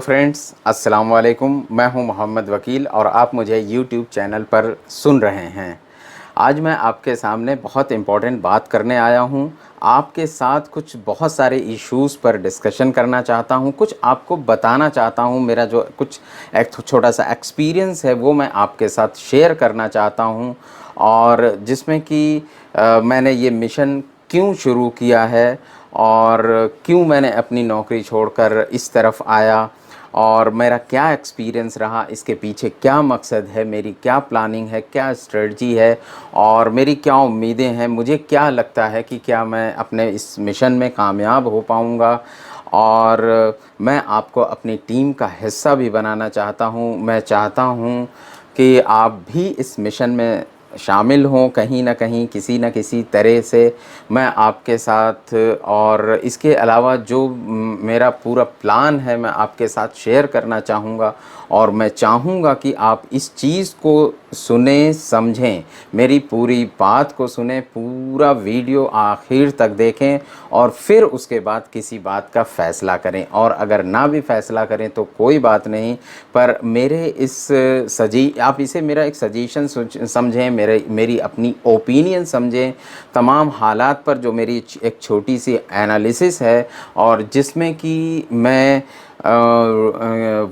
Friends, अस्सलाम वालेकुम। मैं हूं मोहम्मद वकील और आप मुझे यूट्यूब चैनल पर सुन रहे हैं। आज मैं आपके सामने बहुत इम्पोर्टेंट बात करने आया हूं। आपके साथ कुछ बहुत सारे इश्यूज़ पर डिस्कशन करना चाहता हूं, कुछ आपको बताना चाहता हूं। मेरा जो कुछ एक छोटा सा एक्सपीरियंस है वो मैं आपके साथ शेयर करना चाहता हूं, और जिसमें कि मैंने ये मिशन क्यों शुरू किया है और क्यों मैंने अपनी नौकरी छोड़कर इस तरफ आया, और मेरा क्या एक्सपीरियंस रहा, इसके पीछे क्या मकसद है, मेरी क्या प्लानिंग है, क्या स्ट्रेटजी है और मेरी क्या उम्मीदें हैं। मुझे क्या लगता है कि क्या मैं अपने इस मिशन में कामयाब हो पाऊँगा, और मैं आपको अपनी टीम का हिस्सा भी बनाना चाहता हूँ। मैं चाहता हूँ कि आप भी इस मिशन में शामिल हों, कहीं न कहीं किसी न किसी तरह से मैं आपके साथ। और इसके अलावा जो मेरा पूरा प्लान है मैं आपके साथ शेयर करना चाहूँगा, और मैं चाहूँगा कि आप इस चीज़ को सुने, समझें, मेरी पूरी बात को सुने, पूरा वीडियो आखिर तक देखें और फिर उसके बाद किसी बात का फ़ैसला करें। और अगर ना भी फ़ैसला करें तो कोई बात नहीं, पर मेरे इस आप इसे मेरा एक सजेशन समझें, मेरी अपनी ओपिनियन समझें तमाम हालात पर, जो मेरी एक छोटी सी एनालिसिस है और जिसमें कि मैं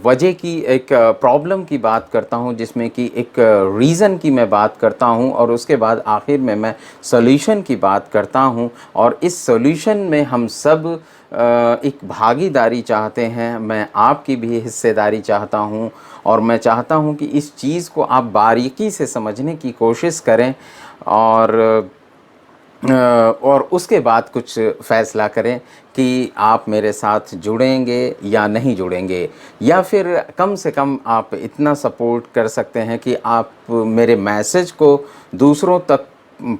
वजह की एक प्रॉब्लम की बात करता हूं, जिसमें कि एक रीज़न की मैं बात करता हूं, और उसके बाद आखिर में मैं सॉल्यूशन की बात करता हूं। और इस सॉल्यूशन में हम सब एक भागीदारी चाहते हैं। मैं आपकी भी हिस्सेदारी चाहता हूं, और मैं चाहता हूं कि इस चीज़ को आप बारीकी से समझने की कोशिश करें, और उसके बाद कुछ फ़ैसला करें कि आप मेरे साथ जुड़ेंगे या नहीं जुड़ेंगे, या फिर कम से कम आप इतना सपोर्ट कर सकते हैं कि आप मेरे मैसेज को दूसरों तक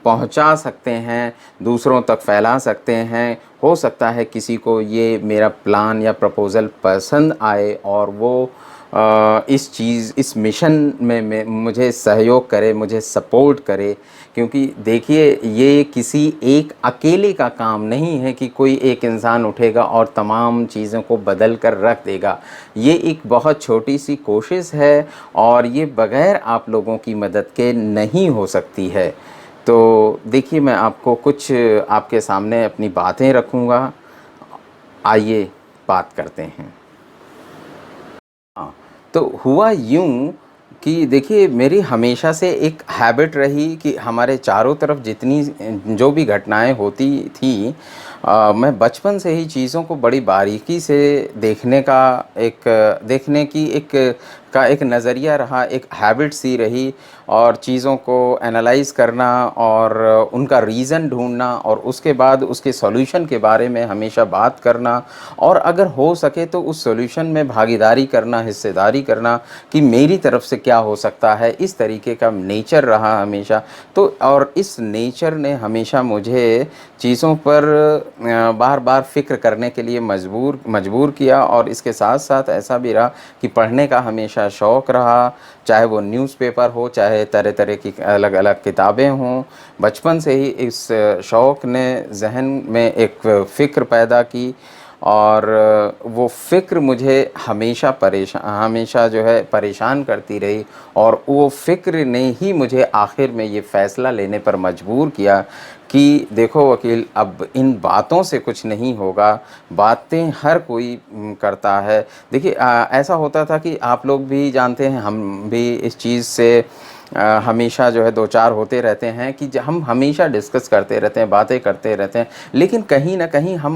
पहुंचा सकते हैं, दूसरों तक फैला सकते हैं। हो सकता है किसी को ये मेरा प्लान या प्रपोज़ल पसंद आए और वो इस मिशन में मुझे सहयोग करे, मुझे सपोर्ट करे। क्योंकि देखिए, ये किसी एक अकेले का काम नहीं है कि कोई एक इंसान उठेगा और तमाम चीज़ों को बदल कर रख देगा। ये एक बहुत छोटी सी कोशिश है, और ये बग़ैर आप लोगों की मदद के नहीं हो सकती है। तो देखिए, मैं आपको कुछ आपके सामने अपनी बातें रखूँगा। आइए बात करते हैं। हाँ, तो हुआ यूँ कि देखिए, मेरी हमेशा से एक हैबिट रही कि हमारे चारों तरफ जितनी जो भी घटनाएं होती थी, मैं बचपन से ही चीज़ों को बड़ी बारीकी से देखने की एक नज़रिया रहा, एक हैबिट सी रही। और चीज़ों को एनालाइज़ करना और उनका रीज़न ढूंढना, और उसके बाद उसके सॉल्यूशन के बारे में हमेशा बात करना, और अगर हो सके तो उस सॉल्यूशन में भागीदारी करना, हिस्सेदारी करना कि मेरी तरफ से क्या हो सकता है। इस तरीके का नेचर रहा हमेशा। तो और इस नेचर ने हमेशा मुझे चीज़ों पर बार बार फ़िक्र करने के लिए मजबूर किया, और इसके साथ साथ ऐसा भी रहा कि पढ़ने का हमेशा शौक़ रहा, चाहे वो न्यूज़पेपर हो, चाहे तरह तरह की अलग अलग किताबें हों। बचपन से ही इस शौक़ ने ज़हन में एक फ़िक्र पैदा की, और वो फ़िक्र मुझे हमेशा जो है परेशान करती रही। और वो फ़िक्र ने ही मुझे आखिर में ये फ़ैसला लेने पर मजबूर किया कि देखो वकील, अब इन बातों से कुछ नहीं होगा। बातें हर कोई करता है। देखिए, ऐसा होता था कि आप लोग भी जानते हैं, हम भी इस चीज़ से हमेशा जो है दो चार होते रहते हैं कि हम हमेशा डिस्कस करते रहते हैं, बातें करते रहते हैं, लेकिन कहीं ना कहीं हम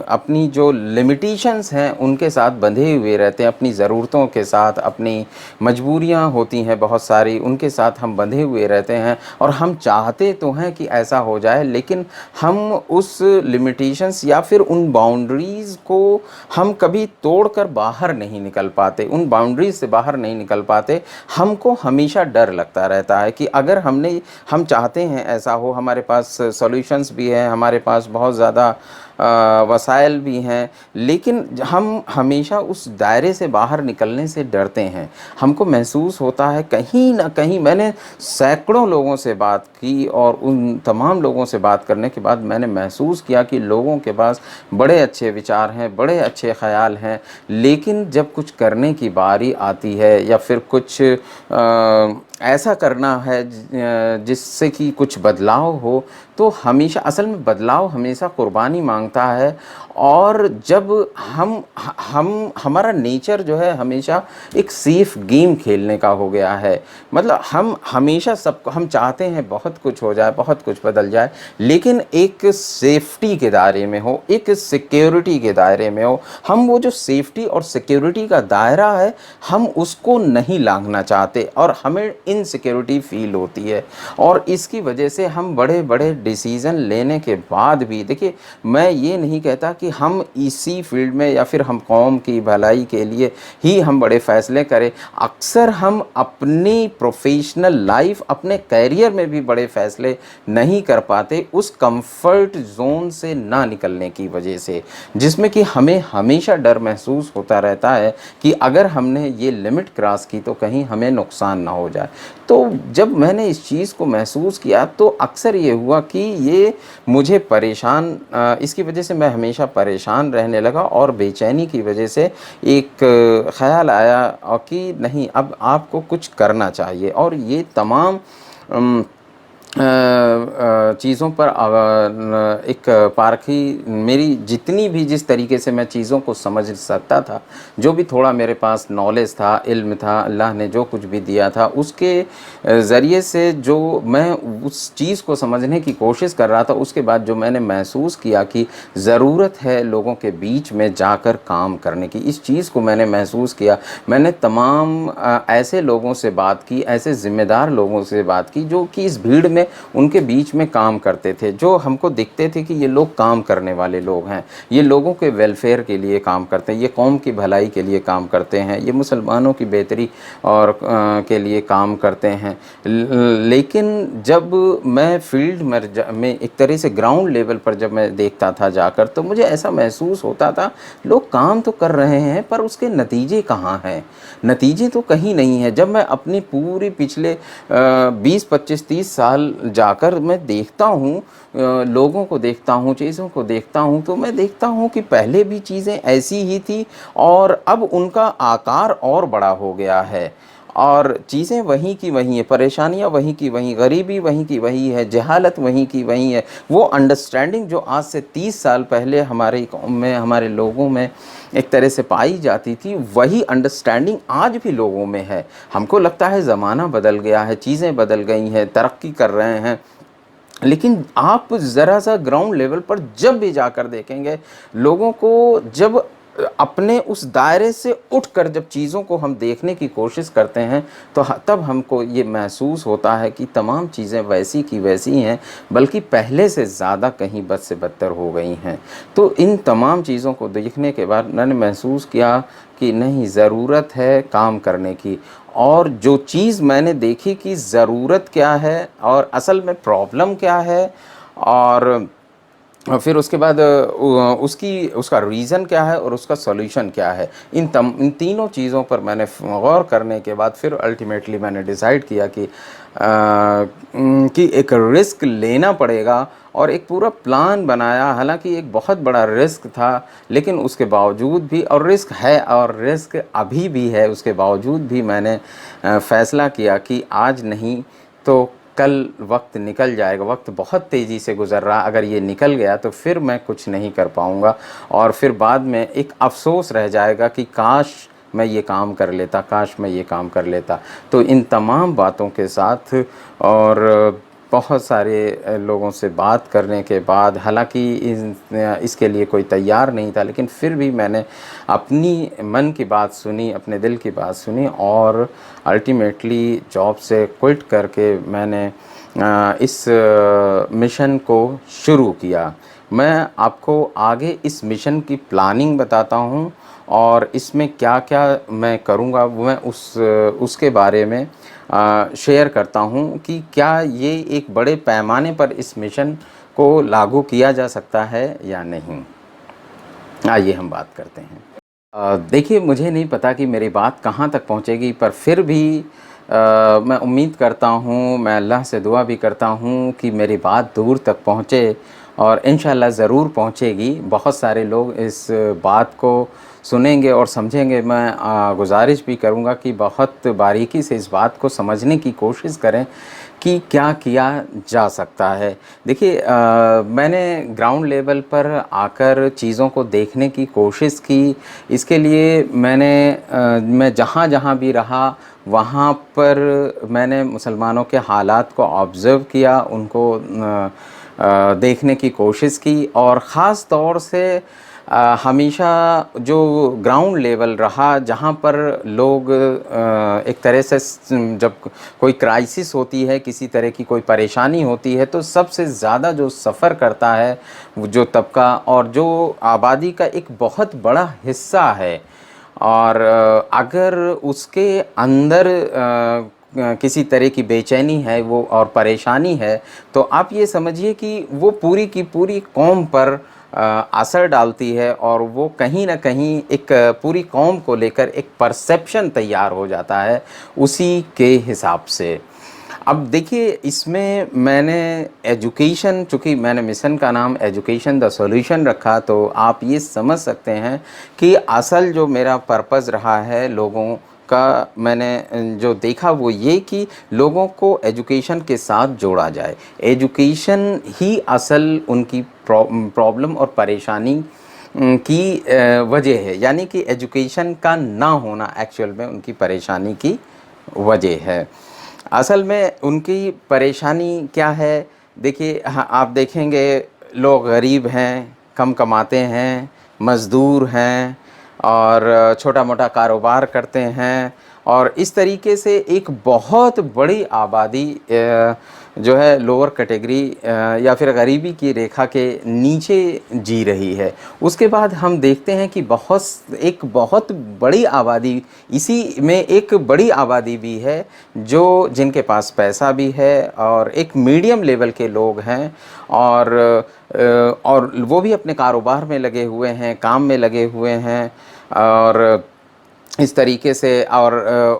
अपनी जो लिमिटेशंस हैं उनके साथ बंधे हुए रहते हैं, अपनी ज़रूरतों के साथ, अपनी मजबूरियां होती हैं बहुत सारी, उनके साथ हम बंधे हुए रहते हैं। और हम चाहते तो हैं कि ऐसा हो जाए, लेकिन हम उस लिमिटेशंस या फिर उन बाउंड्रीज़ को हम कभी तोड़कर बाहर नहीं निकल पाते, उन बाउंड्रीज से बाहर नहीं निकल पाते। हमको हमेशा डर लगता रहता है कि अगर हम चाहते हैं ऐसा हो, हमारे पास सॉल्यूशंस भी हैं, हमारे पास बहुत ज़्यादा वसाइल भी हैं, लेकिन हम हमेशा उस दायरे से बाहर निकलने से डरते हैं। हमको महसूस होता है कहीं ना कहीं, मैंने सैकड़ों लोगों से बात की और उन तमाम लोगों से बात करने के बाद मैंने महसूस किया कि लोगों के पास बड़े अच्छे विचार हैं, बड़े अच्छे ख्याल हैं, लेकिन जब कुछ करने की बारी आती है या फिर कुछ ऐसा करना है जिससे कि कुछ बदलाव हो, तो हमेशा असल में बदलाव हमेशा कुर्बानी मांगता है। और जब हम हमारा नेचर जो है हमेशा एक सेफ गेम खेलने का हो गया है। मतलब हम हमेशा सबको, हम चाहते हैं बहुत कुछ हो जाए, बहुत कुछ बदल जाए, लेकिन एक सेफ्टी के दायरे में हो, एक सिक्योरिटी के दायरे में हो। हम वो जो सेफ्टी और सिक्योरिटी का दायरा है, हम उसको नहीं लांघना चाहते और हमें इनसिक्योरिटी फील होती है। और इसकी वजह से हम बड़े बड़े डिसीज़न लेने के बाद भी, देखिए मैं ये नहीं कहता कि हम इसी फील्ड में या फिर हम कौम की भलाई के लिए ही हम बड़े फ़ैसले करें। अक्सर हम अपनी प्रोफेशनल लाइफ, अपने कैरियर में भी बड़े फ़ैसले नहीं कर पाते उस कंफर्ट जोन से ना निकलने की वजह से, जिसमें कि हमें हमेशा डर महसूस होता रहता है कि अगर हमने ये लिमिट क्रॉस की तो कहीं हमें नुकसान ना हो जाए। तो जब मैंने इस चीज़ को महसूस किया तो अक्सर ये हुआ कि ये मुझे परेशान, इसकी वजह से मैं हमेशा परेशान रहने लगा और बेचैनी की वजह से एक ख़्याल आया कि नहीं, अब आपको कुछ करना चाहिए। और ये तमाम चीज़ों पर एक पारखी, मेरी जितनी भी, जिस तरीके से मैं चीज़ों को समझ सकता था, जो भी थोड़ा मेरे पास नॉलेज था, इल्म था, अल्लाह ने जो कुछ भी दिया था, उसके ज़रिए से जो मैं उस चीज़ को समझने की कोशिश कर रहा था, उसके बाद जो मैंने महसूस किया कि ज़रूरत है लोगों के बीच में जाकर काम करने की, इस चीज़ को मैंने महसूस किया। मैंने तमाम ऐसे लोगों से बात की, ऐसे ज़िम्मेदार लोगों से बात की जो कि इस भीड़ में उनके बीच में काम करते थे, जो हमको दिखते थे कि ये लोग काम करने वाले लोग हैं, ये लोगों के वेलफेयर के लिए काम करते हैं, ये कौम की भलाई के लिए काम करते हैं, ये मुसलमानों की बेहतरी और के लिए काम करते हैं। लेकिन जब मैं फील्ड में एक तरह से ग्राउंड लेवल पर जब मैं देखता था जाकर, तो मुझे ऐसा महसूस होता था लोग काम तो कर रहे हैं पर उसके नतीजे कहाँ हैं, नतीजे तो कहीं नहीं है। जब मैं अपनी पूरी पिछले 20-25-30 साल जाकर मैं देखता हूँ, लोगों को देखता हूँ, चीज़ों को देखता हूँ, तो मैं देखता हूँ कि पहले भी चीज़ें ऐसी ही थी और अब उनका आकार और बड़ा हो गया है और चीज़ें वहीं की वहीं है, परेशानियाँ वहीं की वहीं, गरीबी वहीं की वहीं है, जहालत वहीं की वहीं है। वो अंडरस्टैंडिंग जो आज से 30 साल पहले हमारी कौम में, हमारे लोगों में एक तरह से पाई जाती थी, वही अंडरस्टैंडिंग आज भी लोगों में है। हमको लगता है ज़माना बदल गया है, चीज़ें बदल गई हैं, तरक्की कर रहे हैं, लेकिन आप ज़रा सा ग्राउंड लेवल पर जब भी जाकर देखेंगे, लोगों को जब अपने उस दायरे से उठकर जब चीज़ों को हम देखने की कोशिश करते हैं, तो तब हमको ये महसूस होता है कि तमाम चीज़ें वैसी की वैसी हैं, बल्कि पहले से ज़्यादा कहीं बद से बदतर हो गई हैं। तो इन तमाम चीज़ों को देखने के बाद मैंने महसूस किया कि नहीं, ज़रूरत है काम करने की। और जो चीज़ मैंने देखी कि ज़रूरत क्या है और असल में प्रॉब्लम क्या है, और फिर उसके बाद उसका रीज़न क्या है और उसका सॉल्यूशन क्या है, इन तीनों चीज़ों पर मैंने गौर करने के बाद फिर अल्टीमेटली मैंने डिसाइड किया कि एक रिस्क लेना पड़ेगा और एक पूरा प्लान बनाया। हालांकि एक बहुत बड़ा रिस्क था, लेकिन उसके बावजूद भी, और रिस्क है और रिस्क अभी भी है, उसके बावजूद भी मैंने फ़ैसला किया कि आज नहीं तो कल वक्त निकल जाएगा। वक्त बहुत तेज़ी से गुज़र रहा, अगर ये निकल गया तो फिर मैं कुछ नहीं कर पाऊँगा और फिर बाद में एक अफ़सोस रह जाएगा कि काश मैं ये काम कर लेता, काश मैं ये काम कर लेता। तो इन तमाम बातों के साथ और बहुत सारे लोगों से बात करने के बाद, हालांकि इसके लिए कोई तैयार नहीं था, लेकिन फिर भी मैंने अपनी मन की बात सुनी, अपने दिल की बात सुनी और अल्टीमेटली जॉब से क्विट करके मैंने इस मिशन को शुरू किया। मैं आपको आगे इस मिशन की प्लानिंग बताता हूँ और इसमें क्या क्या मैं करूँगा, मैं उसके बारे में शेयर करता हूँ कि क्या ये एक बड़े पैमाने पर इस मिशन को लागू किया जा सकता है या नहीं। आइए हम बात करते हैं। देखिए, मुझे नहीं पता कि मेरी बात कहाँ तक पहुँचेगी, पर फिर भी मैं उम्मीद करता हूँ, मैं अल्लाह से दुआ भी करता हूँ कि मेरी बात दूर तक पहुँचे, और इंशाअल्लाह ज़रूर पहुँचेगी। बहुत सारे लोग इस बात को सुनेंगे और समझेंगे। मैं गुज़ारिश भी करूँगा कि बहुत बारीकी से इस बात को समझने की कोशिश करें कि क्या किया जा सकता है। देखिए, मैंने ग्राउंड लेवल पर आकर चीज़ों को देखने की कोशिश की। इसके लिए मैं जहाँ-जहाँ भी रहा, वहाँ पर मैंने मुसलमानों के हालात को ऑब्ज़र्व किया, उनको देखने की कोशिश की, और ख़ास तौर से हमेशा जो ग्राउंड लेवल रहा, जहाँ पर लोग एक तरह से जब कोई क्राइसिस होती है, किसी तरह की कोई परेशानी होती है, तो सबसे ज़्यादा जो सफ़र करता है वो जो तबका और जो आबादी का एक बहुत बड़ा हिस्सा है, और अगर उसके अंदर किसी तरह की बेचैनी है वो और परेशानी है, तो आप ये समझिए कि वो पूरी की पूरी कौम पर असर डालती है, और वो कहीं न कहीं एक पूरी कौम को लेकर एक परसेप्शन तैयार हो जाता है उसी के हिसाब से। अब देखिए, इसमें मैंने एजुकेशन, चूँकि मैंने मिशन का नाम एजुकेशन द सॉल्यूशन रखा, तो आप ये समझ सकते हैं कि असल जो मेरा पर्पज़ रहा है लोगों का, मैंने जो देखा वो ये कि लोगों को एजुकेशन के साथ जोड़ा जाए। एजुकेशन ही असल उनकी प्रॉब्लम और परेशानी की वजह है, यानी कि एजुकेशन का ना होना एक्चुअल में उनकी परेशानी की वजह है। असल में उनकी परेशानी क्या है? देखिए, हाँ, आप देखेंगे लोग गरीब हैं, कम कमाते हैं, मज़दूर हैं, और छोटा-मोटा कारोबार करते हैं, और इस तरीके से एक बहुत बड़ी आबादी जो है लोअर कैटेगरी या फिर गरीबी की रेखा के नीचे जी रही है। उसके बाद हम देखते हैं कि एक बहुत बड़ी आबादी, इसी में एक बड़ी आबादी भी है जो जिनके पास पैसा भी है, और एक मीडियम लेवल के लोग हैं, और वो भी अपने कारोबार में लगे हुए हैं, काम में लगे हुए हैं, और इस तरीके से, और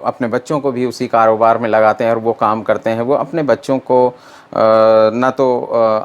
अपने बच्चों को भी उसी कारोबार में लगाते हैं और वो काम करते हैं। वो अपने बच्चों को ना तो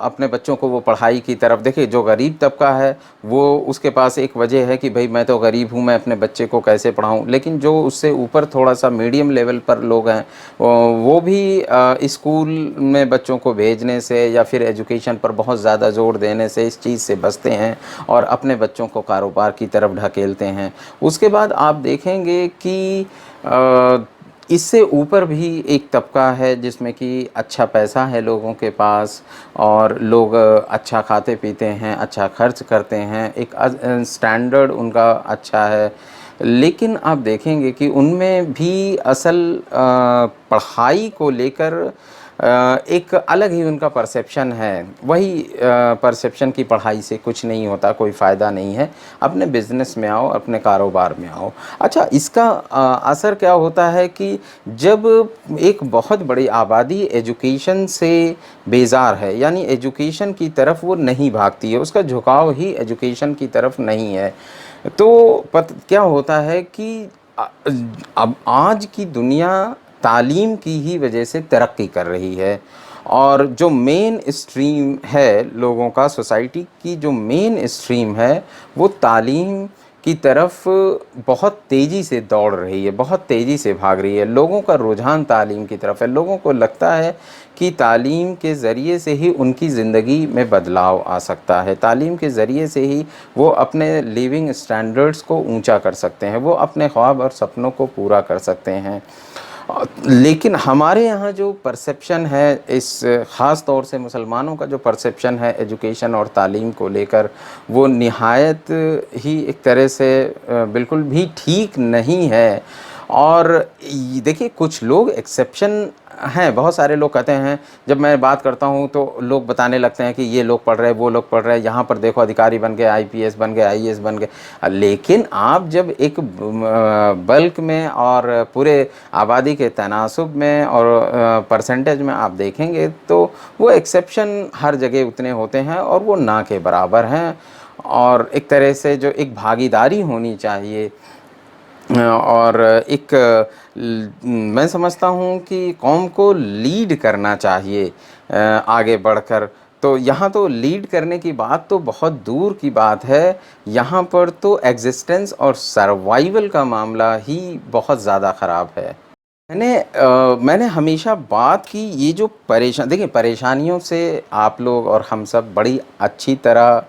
अपने बच्चों को वो पढ़ाई की तरफ, देखिए जो गरीब तबका है वो, उसके पास एक वजह है कि भाई मैं तो गरीब हूँ, मैं अपने बच्चे को कैसे पढ़ाऊँ। लेकिन जो उससे ऊपर थोड़ा सा मीडियम लेवल पर लोग हैं, वो भी स्कूल में बच्चों को भेजने से या फिर एजुकेशन पर बहुत ज़्यादा ज़ोर देने से इस चीज़ से बचते हैं और अपने बच्चों को कारोबार की तरफ ढकेलते हैं। उसके बाद आप देखेंगे कि इससे ऊपर भी एक तबका है जिसमें कि अच्छा पैसा है लोगों के पास, और लोग अच्छा खाते पीते हैं, अच्छा खर्च करते हैं, एक स्टैंडर्ड उनका अच्छा है। लेकिन आप देखेंगे कि उनमें भी असल पढ़ाई को लेकर एक अलग ही उनका परसेप्शन है। वही परसेप्शन की पढ़ाई से कुछ नहीं होता, कोई फ़ायदा नहीं है, अपने बिज़नेस में आओ, अपने कारोबार में आओ। अच्छा, इसका असर क्या होता है कि जब एक बहुत बड़ी आबादी एजुकेशन से बेज़ार है, यानी एजुकेशन की तरफ वो नहीं भागती है, उसका झुकाव ही एजुकेशन की तरफ नहीं है, तो क्या होता है कि अब आज की दुनिया तालीम की ही वजह से तरक्की कर रही है, और जो मेन स्ट्रीम है लोगों का, सोसाइटी की जो मेन स्ट्रीम है, वो तालीम की तरफ बहुत तेज़ी से दौड़ रही है, बहुत तेज़ी से भाग रही है। लोगों का रुझान तालीम की तरफ है। लोगों को लगता है कि तालीम के ज़रिए से ही उनकी ज़िंदगी में बदलाव आ सकता है, तालीम के ज़रिए से ही वो अपने लिविंग स्टैंडर्ड्स को ऊंचा कर सकते हैं, वो अपने ख्वाब और सपनों को पूरा कर सकते हैं। लेकिन हमारे यहाँ जो परसेप्शन है, इस ख़ास तौर से मुसलमानों का जो परसेप्शन है एजुकेशन और तालीम को लेकर, वो निहायत ही एक तरह से बिल्कुल भी ठीक नहीं है। और देखिए, कुछ लोग एक्सेप्शन हैं। बहुत सारे लोग कहते हैं, जब मैं बात करता हूँ तो लोग बताने लगते हैं कि ये लोग पढ़ रहे हैं, वो लोग पढ़ रहे हैं, यहाँ पर देखो अधिकारी बन गए, आईपीएस बन गए, आईएएस बन गए। लेकिन आप जब एक बल्क में और पूरे आबादी के तनासुब में और परसेंटेज में आप देखेंगे, तो वो एक्सेप्शन हर जगह उतने होते हैं और वो ना के बराबर हैं। और एक तरह से जो एक भागीदारी होनी चाहिए, और एक मैं समझता हूँ कि कौम को लीड करना चाहिए आगे बढ़कर। तो यहाँ तो लीड करने की बात तो बहुत दूर की बात है, यहाँ पर तो एग्जिस्टेंस और सर्वाइवल का मामला ही बहुत ज़्यादा ख़राब है। मैंने हमेशा बात की, ये जो देखिए परेशानियों से आप लोग और हम सब बड़ी अच्छी तरह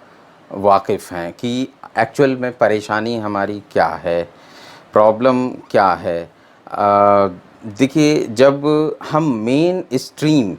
वाकिफ़ हैं कि एक्चुअल में परेशानी हमारी क्या है, प्रॉब्लम क्या है। देखिए जब हम मेन स्ट्रीम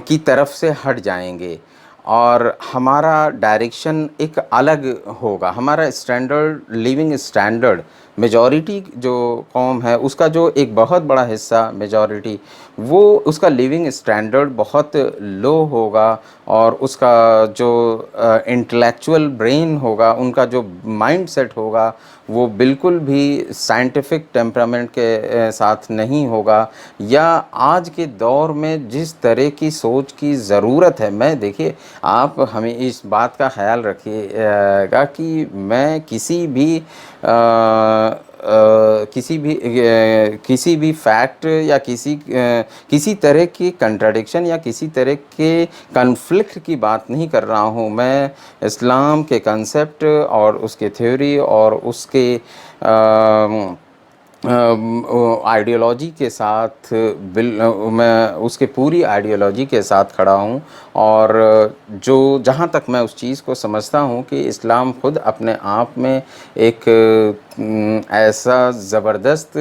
की तरफ से हट जाएंगे और हमारा डायरेक्शन एक अलग होगा, हमारा स्टैंडर्ड, लिविंग स्टैंडर्ड, मेजॉरिटी जो कौम है उसका जो एक बहुत बड़ा हिस्सा मेजॉरिटी, वो उसका लिविंग स्टैंडर्ड बहुत लो होगा, और उसका जो इंटेलेक्चुअल ब्रेन होगा, उनका जो माइंड सेट होगा, वो बिल्कुल भी साइंटिफिक टेम्परामेंट के साथ नहीं होगा। या आज के दौर में जिस तरह की सोच की ज़रूरत है, मैं देखिए आप हमें इस बात का ख्याल रखिएगा कि मैं किसी भी फैक्ट या किसी तरह की कंट्राडिक्शन या किसी तरह के कन्फ्लिक्ट की बात नहीं कर रहा हूँ। मैं इस्लाम के कंसेप्ट और उसके थ्योरी और उसके आइडियोलॉजी के साथ मैं उसके पूरी आइडियोलॉजी के साथ खड़ा हूँ। और जो जहाँ तक मैं उस चीज़ को समझता हूँ कि इस्लाम खुद अपने आप में एक ऐसा ज़बरदस्त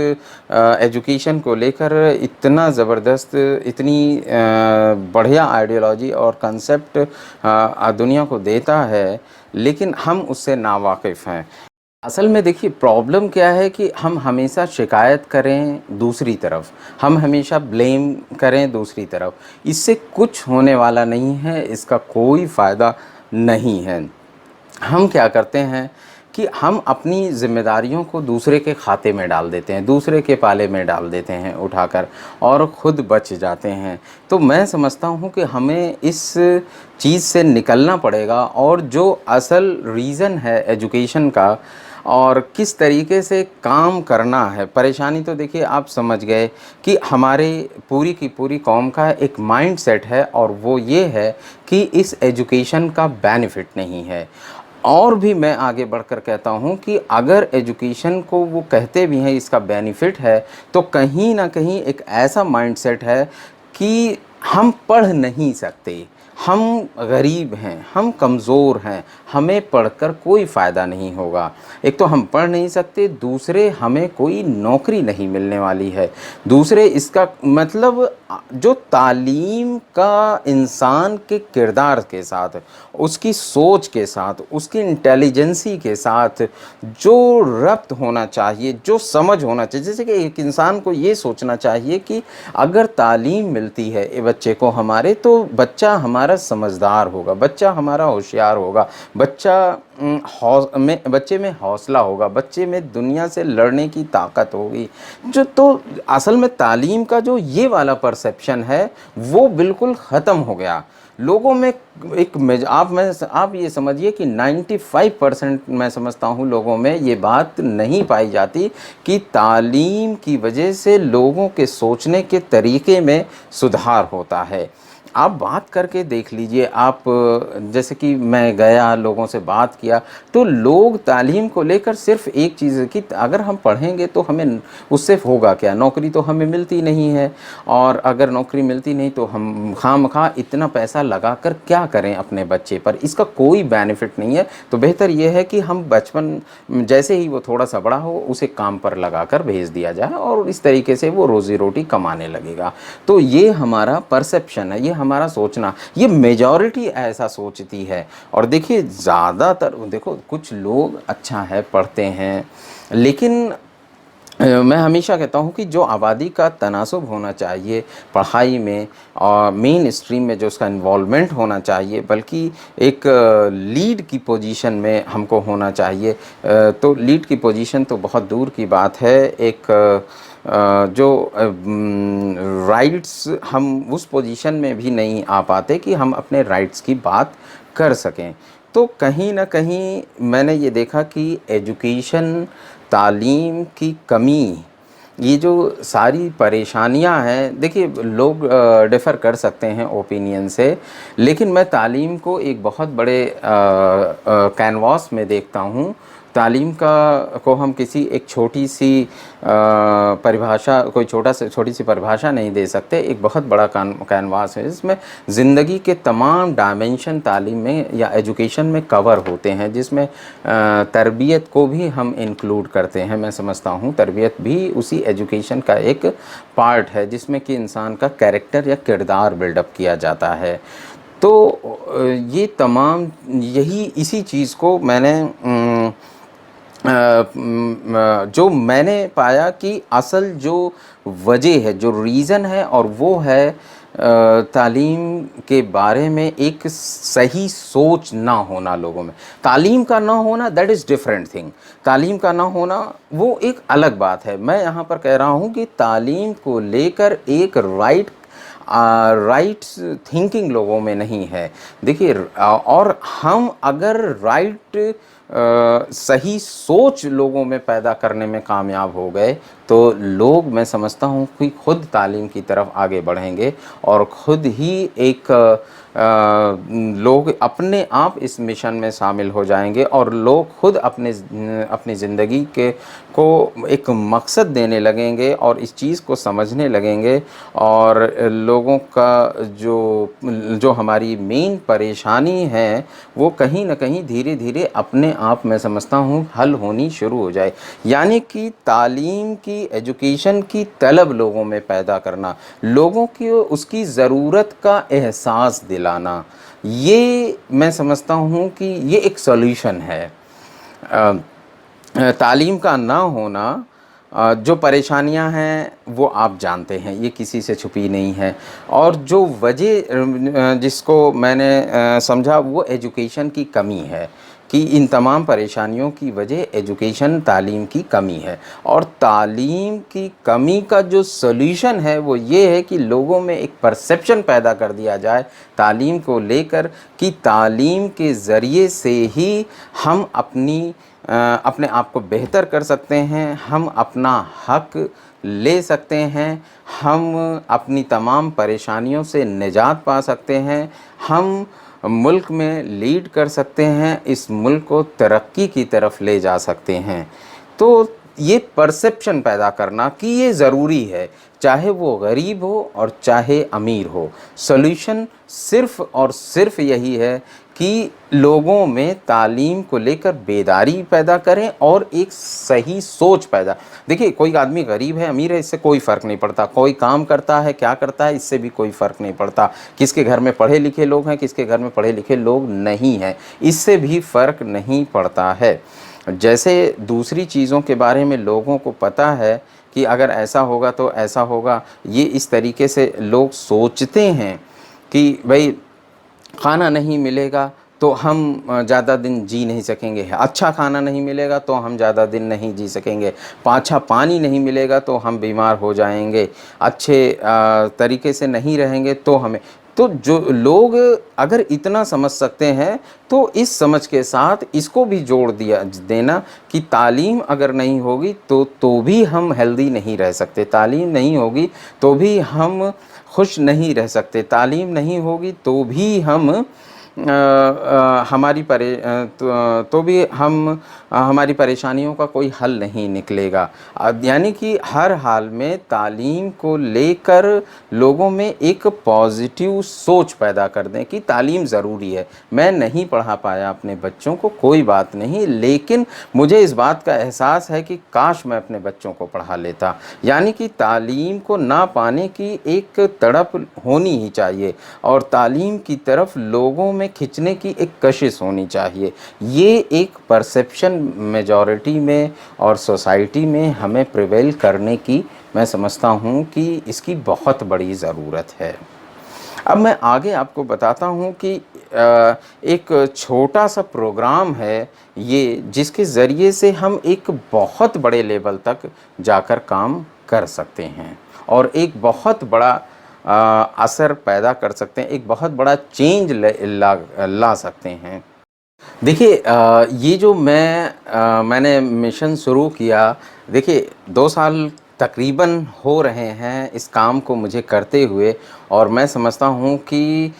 एजुकेशन को लेकर इतना ज़बरदस्त, इतनी बढ़िया आइडियोलॉजी और कंसेप्ट दुनिया को देता है, लेकिन हम उससे नावाकिफ़ हैं। असल में देखिए प्रॉब्लम क्या है कि हम हमेशा शिकायत करें दूसरी तरफ, हम हमेशा ब्लेम करें दूसरी तरफ, इससे कुछ होने वाला नहीं है, इसका कोई फ़ायदा नहीं है। हम क्या करते हैं कि हम अपनी ज़िम्मेदारियों को दूसरे के खाते में डाल देते हैं, दूसरे के पाले में डाल देते हैं उठाकर, और ख़ुद बच जाते हैं। तो मैं समझता हूँ कि हमें इस चीज़ से निकलना पड़ेगा, और जो असल रीज़न है एजुकेशन का और किस तरीके से काम करना है। परेशानी तो देखिए आप समझ गए कि हमारे पूरी की पूरी कौम का एक माइंड सेट है, और वो ये है कि इस एजुकेशन का बेनिफिट नहीं है। और भी मैं आगे बढ़कर कहता हूँ कि अगर एजुकेशन को वो कहते भी हैं इसका बेनिफिट है, तो कहीं ना कहीं एक ऐसा माइंड सेट है कि हम पढ़ नहीं सकते, हम गरीब हैं, हम कमज़ोर हैं, हमें पढ़कर कोई फ़ायदा नहीं होगा। एक तो हम पढ़ नहीं सकते, दूसरे हमें कोई नौकरी नहीं मिलने वाली है, दूसरे इसका मतलब जो तालीम का इंसान के किरदार के साथ, उसकी सोच के साथ, उसकी इंटेलिजेंसी के साथ जो रब्त होना चाहिए, जो समझ होना चाहिए, जैसे कि एक इंसान को ये सोचना चाहिए कि अगर तालीम मिलती है बच्चे को हमारे, तो बच्चा हमारा समझदार होगा, बच्चा हमारा होशियार होगा, बच्चे में हौसला होगा, बच्चे में दुनिया से लड़ने की ताकत होगी। जो तो असल में तालीम का जो ये वाला परसेप्शन है वो बिल्कुल ख़त्म हो गया लोगों में। आप ये समझिए कि 95% मैं समझता हूँ लोगों में ये बात नहीं पाई जाती कि तालीम की वजह से लोगों के सोचने के तरीके में सुधार होता है। आप बात करके देख लीजिए, आप जैसे कि मैं गया, लोगों से बात किया, तो लोग तालीम को लेकर सिर्फ एक चीज़ है कि अगर हम पढ़ेंगे तो हमें उससे होगा क्या, नौकरी तो हमें मिलती नहीं है, और अगर नौकरी मिलती नहीं तो हम खामखा इतना पैसा लगा कर क्या करें अपने बच्चे पर, इसका कोई बेनिफिट नहीं है। तो बेहतर यह है कि हम बचपन जैसे ही वो थोड़ा सा बड़ा हो उसे काम पर लगा कर भेज दिया जाए, और इस तरीके से वो रोज़ी रोटी कमाने लगेगा। तो ये हमारा परसेप्शन है, ये हमारा सोचना, ये मेजॉरिटी ऐसा सोचती है। और देखिए ज़्यादातर देखो कुछ लोग अच्छा है, पढ़ते हैं, लेकिन मैं हमेशा कहता हूँ कि जो आबादी का तनासुब होना चाहिए पढ़ाई में और मेन स्ट्रीम में जो उसका इन्वॉल्वमेंट होना चाहिए, बल्कि एक लीड की पोजीशन में हमको होना चाहिए। तो लीड की पोजीशन तो बहुत दूर की बात है, एक जो राइट्स, हम उस पोजीशन में भी नहीं आ पाते कि हम अपने राइट्स की बात कर सकें। तो कहीं न कहीं मैंने ये देखा कि एजुकेशन, तालीम की कमी, ये जो सारी परेशानियां हैं, देखिए लोग डिफ़र कर सकते हैं ओपिनियन से, लेकिन मैं तालीम को एक बहुत बड़े कैनवास में देखता हूँ। तालीम का को हम किसी एक छोटी सी परिभाषा, कोई छोटी सी परिभाषा नहीं दे सकते। एक बहुत बड़ा कैनवास है जिसमें ज़िंदगी के तमाम डायमेंशन तालीम में या एजुकेशन में कवर होते हैं, जिसमें तरबियत को भी हम इंक्लूड करते हैं। मैं समझता हूँ तरबियत भी उसी एजुकेशन का एक पार्ट है, जिसमें कि इंसान का कैरेक्टर या किरदार बिल्डअप किया जाता है। तो ये तमाम, यही इसी चीज़ को मैंने जो मैंने पाया कि असल जो वजह है, जो रीज़न है, और वो है तालीम के बारे में एक सही सोच ना होना लोगों में। तालीम का ना होना, दैट इज़ डिफरेंट थिंग। तालीम का ना होना वो एक अलग बात है। मैं यहाँ पर कह रहा हूँ कि तालीम को लेकर एक राइट थिंकिंग लोगों में नहीं है। देखिए, और हम अगर सही सोच लोगों में पैदा करने में कामयाब हो गए, तो लोग, मैं समझता हूँ कि खुद तालीम की तरफ आगे बढ़ेंगे और खुद ही एक लोग अपने आप इस मिशन में शामिल हो जाएंगे, और लोग खुद अपनी ज़िंदगी के को एक मकसद देने लगेंगे और इस चीज़ को समझने लगेंगे। और लोगों का जो हमारी मेन परेशानी है, वो कहीं ना कहीं धीरे धीरे अपने आप, मैं समझता हूँ, हल होनी शुरू हो जाए। यानी कि तालीम की, एजुकेशन की तलब लोगों में पैदा करना, लोगों की उसकी ज़रूरत का एहसास दिलाना, ये मैं समझता हूँ कि ये एक सॉल्यूशन है। तालीम का ना होना, जो परेशानियां हैं वो आप जानते हैं, ये किसी से छुपी नहीं है। और जो वजह जिसको मैंने समझा, वो एजुकेशन की कमी है, कि इन तमाम परेशानियों की वजह एजुकेशन, तालीम की कमी है। और तालीम की कमी का जो सॉल्यूशन है वो ये है कि लोगों में एक परसेप्शन पैदा कर दिया जाए तालीम को लेकर, कि तालीम के ज़रिए से ही हम अपने आप को बेहतर कर सकते हैं, हम अपना हक ले सकते हैं, हम अपनी तमाम परेशानियों से निजात पा सकते हैं, हम मुल्क में लीड कर सकते हैं, इस मुल्क को तरक्की की तरफ ले जा सकते हैं। तो ये परसेप्शन पैदा करना कि ये ज़रूरी है, चाहे वो गरीब हो और चाहे अमीर हो। सॉल्यूशन सिर्फ़ और सिर्फ यही है कि लोगों में तालीम को लेकर बेदारी पैदा करें और एक सही सोच पैदा। देखिए, कोई आदमी गरीब है, अमीर है, इससे कोई फ़र्क नहीं पड़ता। कोई काम करता है, क्या करता है, इससे भी कोई फ़र्क नहीं पड़ता। किसके घर में पढ़े लिखे लोग हैं, किसके घर में पढ़े लिखे लोग नहीं हैं, इससे भी फ़र्क नहीं पड़ता है। जैसे दूसरी चीज़ों के बारे में लोगों को पता है कि अगर ऐसा होगा तो ऐसा होगा, ये इस तरीके से लोग सोचते हैं कि भाई खाना नहीं मिलेगा तो हम ज़्यादा दिन जी नहीं सकेंगे, अच्छा खाना नहीं मिलेगा तो हम ज़्यादा दिन नहीं जी सकेंगे, अच्छा पानी नहीं मिलेगा तो हम बीमार हो जाएंगे, अच्छे तरीके से नहीं रहेंगे तो हमें। तो जो लोग अगर इतना समझ सकते हैं, तो इस समझ के साथ इसको भी जोड़ देना कि तालीम अगर नहीं होगी तो भी हम हेल्दी नहीं रह सकते, तालीम नहीं होगी तो भी हम खुश नहीं रह सकते, तालीम नहीं होगी तो भी हम तो भी हम हमारी परेशानियों का कोई हल नहीं निकलेगा। यानी कि हर हाल में तालीम को लेकर लोगों में एक पॉजिटिव सोच पैदा कर दें कि तालीम ज़रूरी है। मैं नहीं पढ़ा पाया अपने बच्चों को, कोई बात नहीं, लेकिन मुझे इस बात का एहसास है कि काश मैं अपने बच्चों को पढ़ा लेता। यानी कि तालीम को ना पाने की एक तड़प होनी ही चाहिए और तालीम की तरफ लोगों में खिंचने की एक कशिश होनी चाहिए। ये एक परसेप्शन मेजॉरिटी में और सोसाइटी में हमें प्रिवेल करने की, मैं समझता हूँ कि इसकी बहुत बड़ी ज़रूरत है। अब मैं आगे आपको बताता हूँ कि एक छोटा सा प्रोग्राम है ये, जिसके ज़रिए से हम एक बहुत बड़े लेवल तक जाकर काम कर सकते हैं और एक बहुत बड़ा असर पैदा कर सकते हैं, एक बहुत बड़ा चेंज ला सकते हैं। देखिए ये जो मैंने मिशन शुरू किया, देखिए 2 साल तकरीबन हो रहे हैं इस काम को मुझे करते हुए, और मैं समझता हूँ कि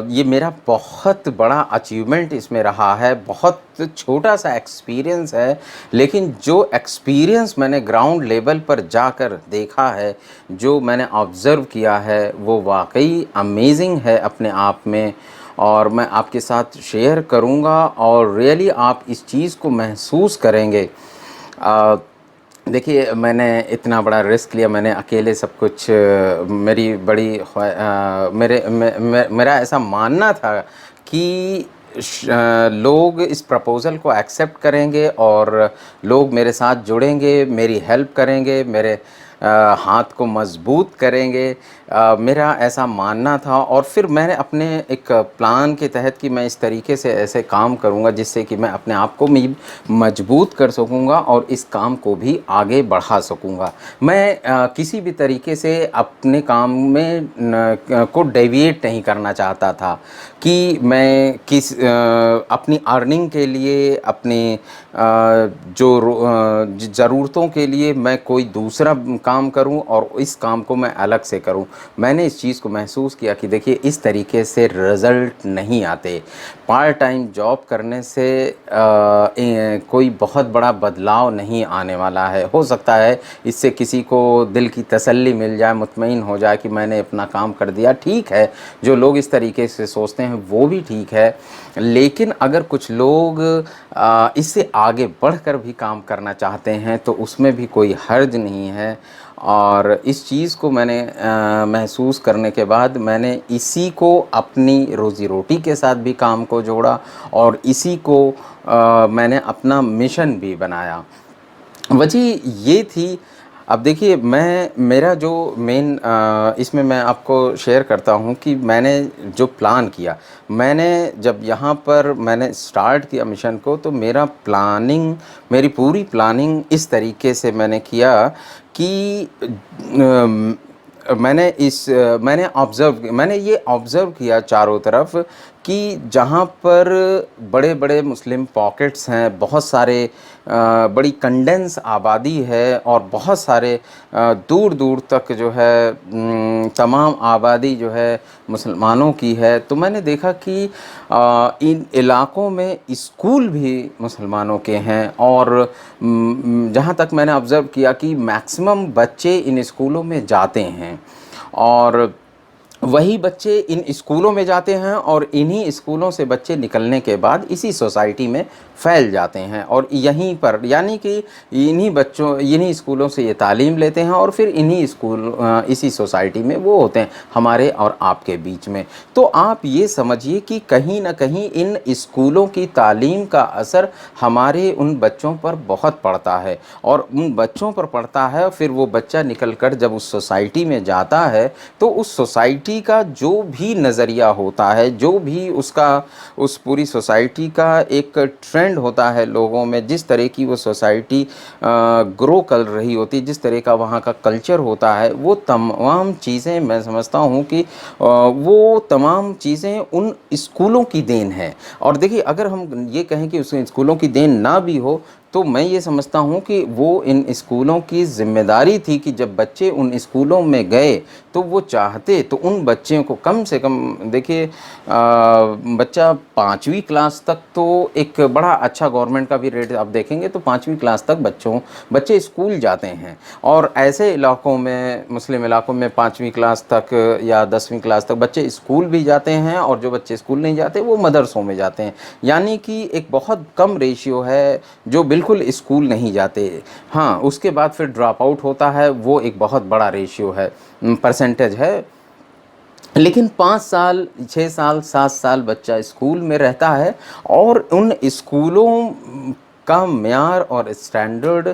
ये मेरा बहुत बड़ा अचीवमेंट इसमें रहा है। बहुत छोटा-सा एक्सपीरियंस है, लेकिन जो एक्सपीरियंस मैंने ग्राउंड लेवल पर जाकर देखा है, जो मैंने ऑब्ज़र्व किया है, वो वाक़ई अमेज़िंग है अपने आप में। और मैं आपके साथ शेयर करूँगा और रियली आप इस चीज़ को महसूस करेंगे। अ, देखिए मैंने इतना बड़ा रिस्क लिया, मैंने अकेले सब कुछ मेरी बड़ी मेरा ऐसा मानना था कि लोग इस प्रपोज़ल को एक्सेप्ट करेंगे और लोग मेरे साथ जुड़ेंगे, मेरी हेल्प करेंगे, मेरे हाथ को मज़बूत करेंगे। मेरा ऐसा मानना था, और फिर मैंने अपने एक प्लान के तहत कि मैं इस तरीके से ऐसे काम करूँगा जिससे कि मैं अपने आप को भी मजबूत कर सकूँगा और इस काम को भी आगे बढ़ा सकूँगा। मैं किसी भी तरीके से अपने काम में को डेविएट नहीं करना चाहता था कि मैं अपनी अर्निंग के लिए, अपनी ज़रूरतों के लिए मैं कोई दूसरा काम करूं और इस काम को मैं अलग से करूं। मैंने इस चीज़ को महसूस किया कि देखिए इस तरीके से रिज़ल्ट नहीं आते। पार्ट टाइम जॉब करने से कोई बहुत बड़ा बदलाव नहीं आने वाला है। हो सकता है इससे किसी को दिल की तसल्ली मिल जाए, मुतमईन हो जाए कि मैंने अपना काम कर दिया, ठीक है। जो लोग इस तरीके से सोचते हैं वो भी ठीक है, लेकिन अगर कुछ लोग इससे आगे बढ़कर भी काम करना चाहते हैं तो उसमें भी कोई हर्ज नहीं है। और इस चीज़ को मैंने महसूस करने के बाद मैंने इसी को अपनी रोज़ी रोटी के साथ भी काम को जोड़ा, और इसी को मैंने अपना मिशन भी बनाया। वजह ये थी, अब देखिए मेरा जो मेन इसमें मैं आपको शेयर करता हूँ कि मैंने जो प्लान किया, मैंने जब यहाँ पर मैंने स्टार्ट किया मिशन को, तो मेरी पूरी प्लानिंग इस तरीके से मैंने किया कि मैंने ये ऑब्ज़र्व किया चारों तरफ कि जहाँ पर बड़े-बड़े मुस्लिम पॉकेट्स हैं, बहुत सारे बड़ी कंडेंस आबादी है, और बहुत सारे दूर-दूर तक जो है तमाम आबादी जो है मुसलमानों की है। तो मैंने देखा कि इन इलाक़ों में स्कूल भी मुसलमानों के हैं, और जहाँ तक मैंने ऑब्ज़र्व किया कि मैक्सिमम बच्चे इन स्कूलों में जाते हैं, और वही बच्चे इन स्कूलों में जाते हैं, और इन्हीं स्कूलों से बच्चे निकलने के बाद इसी सोसाइटी में फैल जाते हैं, और यहीं पर यानी कि इन्हीं स्कूलों से ये तालीम लेते हैं, और फिर इसी सोसाइटी में वो होते हैं हमारे और आपके बीच में। तो आप ये समझिए कि कहीं ना कहीं इन स्कूलों की तालीम का असर हमारे उन बच्चों पर बहुत पड़ता है, और उन बच्चों पर पड़ता है। फिर वो बच्चा निकल कर जब उस सोसाइटी में जाता है, तो उस सोसाइटी का जो भी नज़रिया होता है, जो भी उस पूरी सोसाइटी का एक ट्रेंड होता है लोगों में, जिस तरह की वो सोसाइटी ग्रो कर रही होती है, जिस तरह का वहाँ का कल्चर होता है, वो तमाम चीज़ें मैं समझता हूँ कि वो तमाम चीज़ें उन स्कूलों की देन है। और देखिए अगर हम ये कहें कि उस स्कूलों की देन ना भी हो, तो मैं ये समझता हूँ कि वो इन स्कूलों की ज़िम्मेदारी थी कि जब बच्चे उन स्कूलों में गए तो वो चाहते तो उन बच्चों को कम से कम, देखिए बच्चा 5वीं क्लास तक तो एक बड़ा अच्छा गवर्नमेंट का भी रेट आप देखेंगे तो 5वीं क्लास तक बच्चे स्कूल जाते हैं। और ऐसे इलाक़ों में, मुस्लिम इलाक़ों में 5वीं क्लास तक या 10वीं क्लास तक बच्चे स्कूल भी जाते हैं, और जो बच्चे स्कूल नहीं जाते वो मदरसों में जाते हैं। यानी कि एक बहुत कम रेशियो है जो बिल्कुल स्कूल नहीं जाते। हाँ, उसके बाद फिर ड्रॉप आउट होता है, वो एक बहुत बड़ा रेशियो है, परसेंटेज है। लेकिन 5 साल, 6 साल, 7 साल बच्चा स्कूल में रहता है, और उन स्कूलों का म्यार और स्टैंडर्ड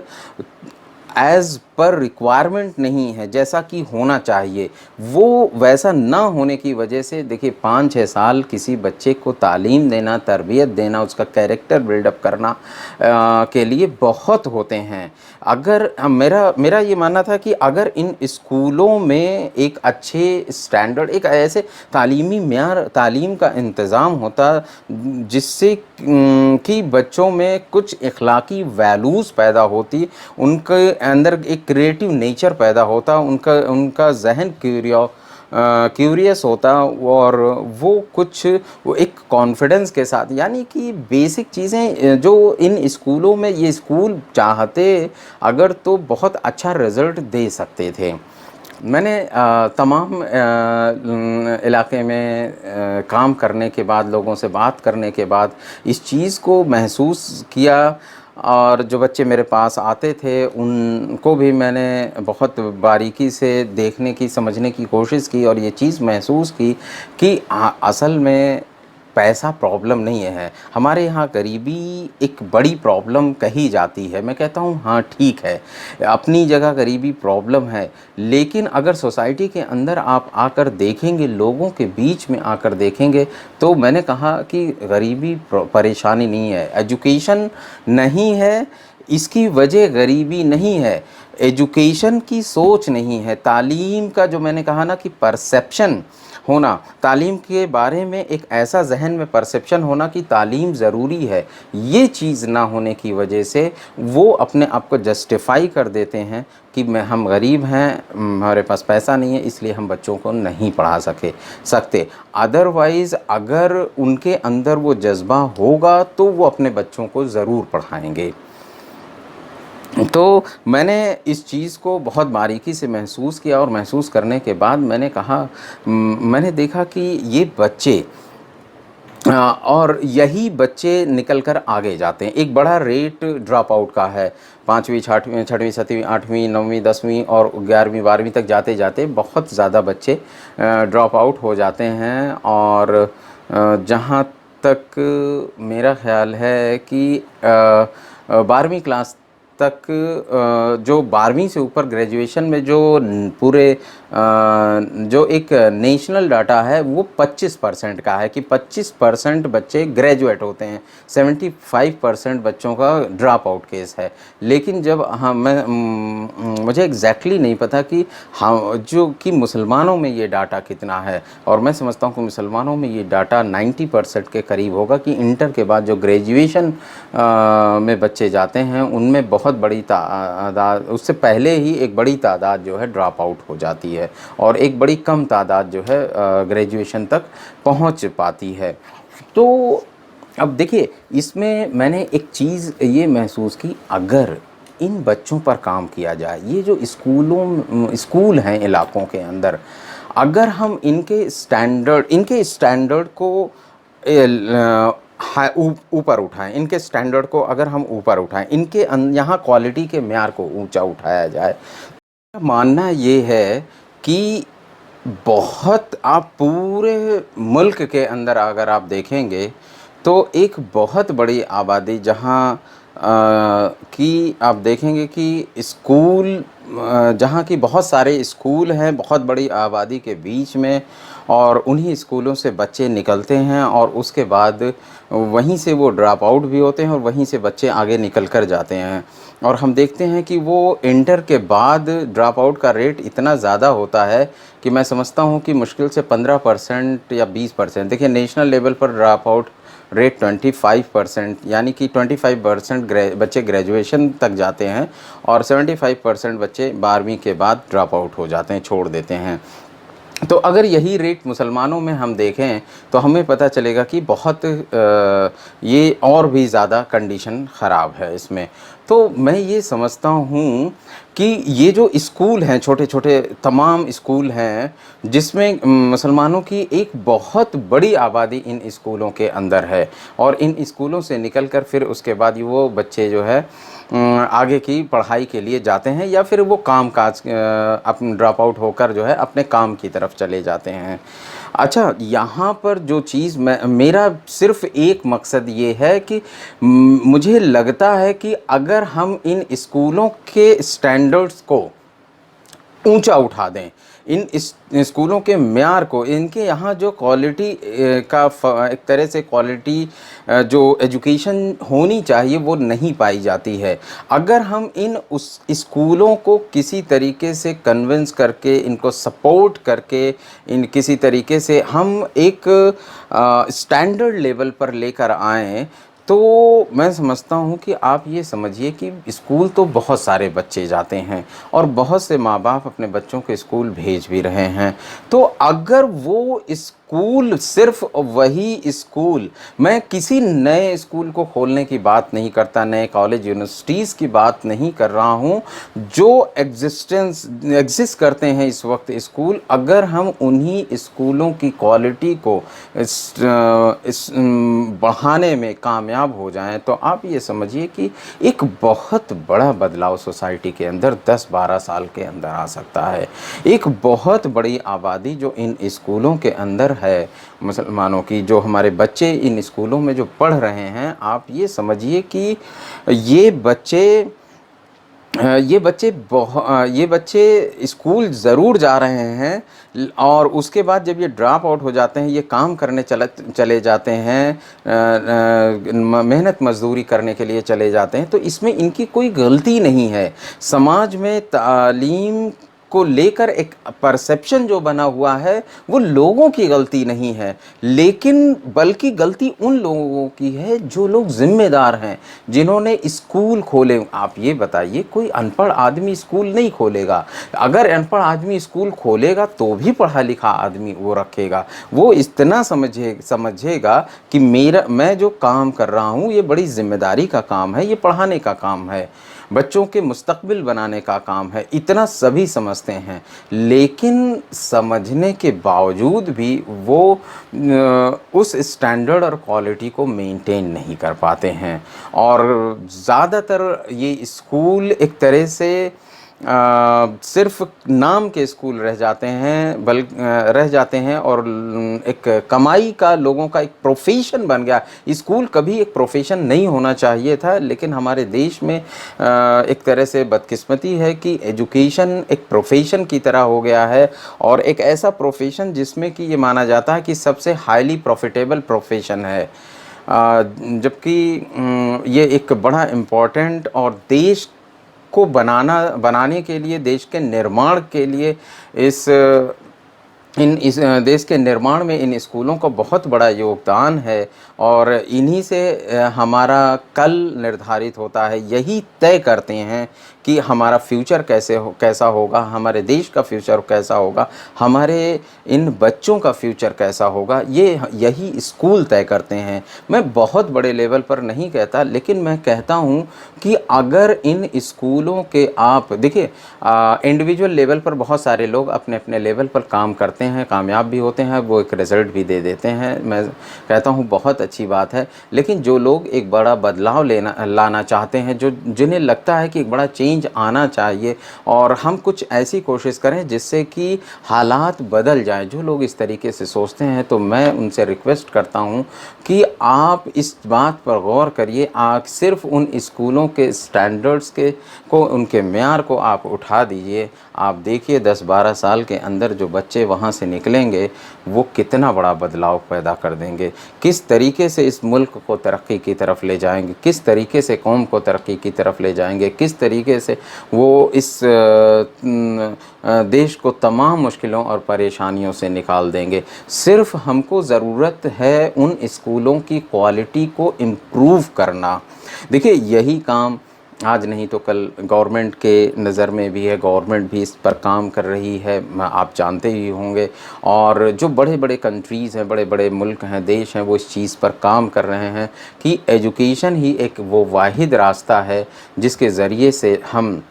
एज़ पर रिक्वायरमेंट नहीं है जैसा कि होना चाहिए। वो वैसा ना होने की वजह से देखिए 5-6 साल किसी बच्चे को तालीम देना, तरबियत देना, उसका कैरेक्टर बिल्डअप करना के लिए बहुत होते हैं। अगर मेरा मेरा ये मानना था कि अगर इन स्कूलों में एक अच्छे स्टैंडर्ड, एक ऐसे तालीमी म्यार तालीम का इंतज़ाम होता जिससे कि बच्चों में कुछ इखलाकी वैल्यूज़ पैदा होती, उनके अंदर एक क्रिएटिव नेचर पैदा होता, उनका उनका जहन क्यूरियस होता, और वो एक कॉन्फिडेंस के साथ, यानी कि बेसिक चीज़ें जो इन स्कूलों में ये स्कूल चाहते अगर तो बहुत अच्छा रिज़ल्ट दे सकते थे। मैंने तमाम इलाके में काम करने के बाद, लोगों से बात करने के बाद इस चीज़ को महसूस किया, और जो बच्चे मेरे पास आते थे उनको भी मैंने बहुत बारीकी से देखने की, समझने की कोशिश की, और ये चीज़ महसूस की कि असल में पैसा प्रॉब्लम नहीं है, हमारे यहाँ गरीबी एक बड़ी प्रॉब्लम कही जाती है। मैं कहता हूँ हाँ ठीक है, अपनी जगह गरीबी प्रॉब्लम है, लेकिन अगर सोसाइटी के अंदर आप आकर देखेंगे, लोगों के बीच में आकर देखेंगे, तो मैंने कहा कि गरीबी परेशानी नहीं है, एजुकेशन नहीं है, इसकी वजह गरीबी नहीं है, एजुकेशन की सोच नहीं है, तालीम का जो मैंने कहा ना कि परसेप्शन होना, तालीम के बारे में एक ऐसा जहन में परसेप्शन होना कि तालीम ज़रूरी है, ये चीज़ ना होने की वजह से वो अपने आप को जस्टिफाई कर देते हैं कि हम गरीब हैं, हमारे पास पैसा नहीं है, इसलिए हम बच्चों को नहीं पढ़ा सकते। अदरवाइज़ अगर उनके अंदर वो जज्बा होगा तो वो अपने बच्चों को ज़रूर पढ़ाएंगे। तो मैंने इस चीज़ को बहुत बारीकी से महसूस किया, और महसूस करने के बाद मैंने कहा, मैंने देखा कि ये बच्चे और यही बच्चे निकल कर आगे जाते हैं। एक बड़ा रेट ड्रॉप आउट का है, 5वीं 6वीं 6वीं 7वीं 8वीं 9वीं 10वीं और 11वीं 12वीं तक जाते जाते बहुत ज़्यादा बच्चे ड्रॉप आउट हो जाते हैं। और जहाँ तक मेरा ख़्याल है कि 12वीं क्लास तक, जो 12वीं से ऊपर ग्रेजुएशन में जो पूरे जो एक नेशनल डाटा है वो 25% का है कि 25% बच्चे ग्रेजुएट होते हैं, 75% बच्चों का ड्रॉप आउट केस है। लेकिन जब मुझे एग्जैक्टली नहीं पता कि जो कि मुसलमानों में ये डाटा कितना है, और मैं समझता हूँ कि मुसलमानों में ये डाटा 90% के करीब होगा कि इंटर के बाद जो ग्रेजुएशन में बच्चे जाते हैं उनमें बहुत बड़ी तादाद, उससे पहले ही एक बड़ी तादाद जो है ड्रॉप आउट हो जाती है, और एक बड़ी कम तादाद जो है ग्रेजुएशन तक पहुंच पाती है। तो अब देखिए, इसमें मैंने एक चीज़ ये महसूस की, अगर इन बच्चों पर काम किया जाए, ये जो स्कूल हैं इलाकों के अंदर, अगर हम इनके स्टैंडर्ड को ऊपर उठाएं, इनके स्टैंडर्ड को अगर हम ऊपर उठाएं, इनके यहाँ क्वालिटी के म्यार को ऊंचा उठाया जाए, मानना ये है कि बहुत, आप पूरे मुल्क के अंदर अगर आप देखेंगे तो एक बहुत बड़ी आबादी जहाँ कि आप देखेंगे कि स्कूल, जहाँ की बहुत सारे स्कूल हैं बहुत बड़ी आबादी के बीच में, और उन्हीं स्कूलों से बच्चे निकलते हैं, और उसके बाद वहीं से वो ड्रॉप आउट भी होते हैं, और वहीं से बच्चे आगे निकल कर जाते हैं। और हम देखते हैं कि वो इंटर के बाद ड्रॉप आउट का रेट इतना ज़्यादा होता है कि मैं समझता हूँ कि मुश्किल से 15% या 20%। देखिए, नेशनल लेवल पर ड्रॉप आउट रेट 25%, यानी कि 25% बच्चे ग्रेजुएशन तक जाते हैं, और 75% बच्चे 12वीं के बाद ड्रॉप आउट हो जाते हैं, छोड़ देते हैं। तो अगर यही रेट मुसलमानों में हम देखें तो हमें पता चलेगा कि बहुत ये और भी ज़्यादा कंडीशन ख़राब है इसमें। तो मैं ये समझता हूँ कि ये जो स्कूल हैं, छोटे छोटे तमाम स्कूल हैं, जिसमें मुसलमानों की एक बहुत बड़ी आबादी इन स्कूलों के अंदर है, और इन स्कूलों से निकलकर फिर उसके बाद वो बच्चे जो है आगे की पढ़ाई के लिए जाते हैं, या फिर वो काम काज अपने ड्रॉप आउट होकर जो है अपने काम की तरफ चले जाते हैं। अच्छा, यहाँ पर जो चीज़ मेरा सिर्फ़ एक मकसद ये है कि मुझे लगता है कि अगर हम इन स्कूलों के स्टैंडर्ड्स को ऊंचा उठा दें। इन इस स्कूलों के म्यार को, इनके यहाँ जो क्वालिटी का एक तरह से क्वालिटी जो एजुकेशन होनी चाहिए वो नहीं पाई जाती है। अगर हम इन उस स्कूलों को किसी तरीके से कन्विंस करके, इनको सपोर्ट करके, इन किसी तरीके से हम एक स्टैंडर्ड लेवल पर लेकर आएँ, तो मैं समझता हूँ कि आप ये समझिए कि स्कूल तो बहुत सारे बच्चे जाते हैं और बहुत से माँ बाप अपने बच्चों को स्कूल भेज भी रहे हैं। तो अगर वो स्कूल, सिर्फ वही स्कूल, मैं किसी नए स्कूल को खोलने की बात नहीं करता, नए कॉलेज यूनिवर्सिटीज़ की बात नहीं कर रहा हूँ, जो एग्जिस्ट करते हैं इस वक्त स्कूल, अगर हम उन्हीं स्कूलों की क्वालिटी को बढ़ाने में कामयाब हो जाएं, तो आप ये समझिए कि एक बहुत बड़ा बदलाव सोसाइटी के अंदर 10-12 साल के अंदर आ सकता है। एक बहुत बड़ी आबादी जो इन स्कूलों के अंदर है, मुसलमानों की, जो हमारे बच्चे इन स्कूलों में जो पढ़ रहे हैं, आप ये समझिए कि ये बच्चे स्कूल ज़रूर जा रहे हैं और उसके बाद जब ये ड्रॉप आउट हो जाते हैं, ये काम करने चले जाते हैं, मेहनत मजदूरी करने के लिए चले जाते हैं, तो इसमें इनकी कोई गलती नहीं है। समाज में तालीम को लेकर एक परसेप्शन जो बना हुआ है वो लोगों की गलती नहीं है, लेकिन बल्कि गलती उन लोगों की है जो लोग जिम्मेदार हैं, जिन्होंने स्कूल खोले। आप ये बताइए, कोई अनपढ़ आदमी स्कूल नहीं खोलेगा। अगर अनपढ़ आदमी स्कूल खोलेगा तो भी पढ़ा लिखा आदमी वो रखेगा। वो इतना समझेगा कि मैं जो काम कर रहा हूँ ये बड़ी जिम्मेदारी का काम है, ये पढ़ाने का काम है, बच्चों के मुस्तकबिल बनाने का काम है, इतना सभी समझते हैं। लेकिन समझने के बावजूद भी वो उस स्टैंडर्ड और क्वालिटी को मेंटेन नहीं कर पाते हैं और ज़्यादातर ये स्कूल एक तरह से सिर्फ नाम के स्कूल रह जाते हैं और एक कमाई का, लोगों का एक प्रोफेशन बन गया। स्कूल कभी एक प्रोफेशन नहीं होना चाहिए था, लेकिन हमारे देश में एक तरह से बदकिस्मती है कि एजुकेशन एक प्रोफेशन की तरह हो गया है और एक ऐसा प्रोफेशन जिसमें कि ये माना जाता है कि सबसे हाईली प्रॉफिटेबल प्रोफेशन है, जबकि ये एक बड़ा इम्पोर्टेंट और देश को बनाने के लिए, देश के निर्माण के लिए, इस देश के निर्माण में इन स्कूलों का बहुत बड़ा योगदान है और इन्हीं से हमारा कल निर्धारित होता है। यही तय करते हैं कि हमारा फ्यूचर कैसा होगा, हमारे देश का फ्यूचर कैसा होगा, हमारे इन बच्चों का फ्यूचर कैसा होगा, यही स्कूल तय करते हैं। मैं बहुत बड़े लेवल पर नहीं कहता, लेकिन मैं कहता हूँ कि अगर इन स्कूलों के, आप देखिए, इंडिविजुअल लेवल पर बहुत सारे लोग अपने अपने लेवल पर काम करते हैं, कामयाब भी होते हैं, वो एक रिज़ल्ट भी दे देते हैं, मैं कहता हूँ बहुत अच्छी बात है। लेकिन जो लोग एक बड़ा बदलाव लाना चाहते हैं, जिन्हें लगता है कि एक बड़ा चेंज आना चाहिए और हम कुछ ऐसी कोशिश करें जिससे कि हालात बदल जाएं, जो लोग इस तरीके से सोचते हैं, तो मैं उनसे रिक्वेस्ट करता हूं कि आप इस बात पर गौर करिए। आप सिर्फ उन स्कूलों के स्टैंडर्ड्स को, उनके म्यार को आप उठा दीजिए। आप देखिए 10-12 साल के अंदर जो बच्चे वहाँ से निकलेंगे वो कितना बड़ा बदलाव पैदा कर देंगे, किस तरीके से इस मुल्क को तरक्की की तरफ ले जाएंगे, किस तरीके से कौम को तरक्की की तरफ ले जाएंगे, किस तरीके से वो इस देश को तमाम मुश्किलों और परेशानियों से निकाल देंगे। सिर्फ हमको ज़रूरत है उन स्कूलों की क्वालिटी को इम्प्रूव करना। देखिए, यही काम आज नहीं तो कल गवर्नमेंट के नज़र में भी है, गवर्नमेंट भी इस पर काम कर रही है, आप जानते ही होंगे। और जो बड़े बड़े कंट्रीज़ हैं, बड़े बड़े मुल्क हैं, देश हैं, वो इस चीज़ पर काम कर रहे हैं कि एजुकेशन ही एक वो वाहिद रास्ता है जिसके ज़रिए से हम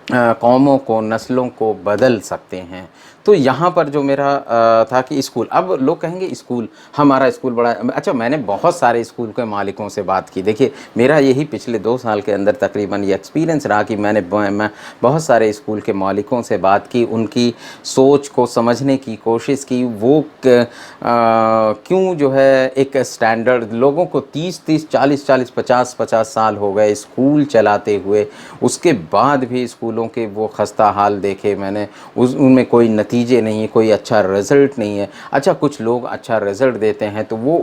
कौमों को, नस्लों को बदल सकते हैं। तो यहाँ पर जो मेरा था कि स्कूल, अब लोग कहेंगे स्कूल, हमारा स्कूल बड़ा अच्छा। मैंने बहुत सारे स्कूल के मालिकों से बात की। देखिए, मेरा यही पिछले 2 साल के अंदर तकरीबन ये एक्सपीरियंस रहा कि मैं बहुत सारे स्कूल के मालिकों से बात की, उनकी सोच को समझने की कोशिश की। वो क्यों जो है एक स्टैंडर्ड, लोगों को 30-30, 40-40, 50-50 साल हो गए स्कूल चलाते हुए, उसके बाद भी स्कूल स्कूलों के वो खस्ता हाल देखे मैंने, उनमें कोई नतीजे नहीं है, कोई अच्छा रिज़ल्ट नहीं है। अच्छा, कुछ लोग अच्छा रिज़ल्ट देते हैं तो वो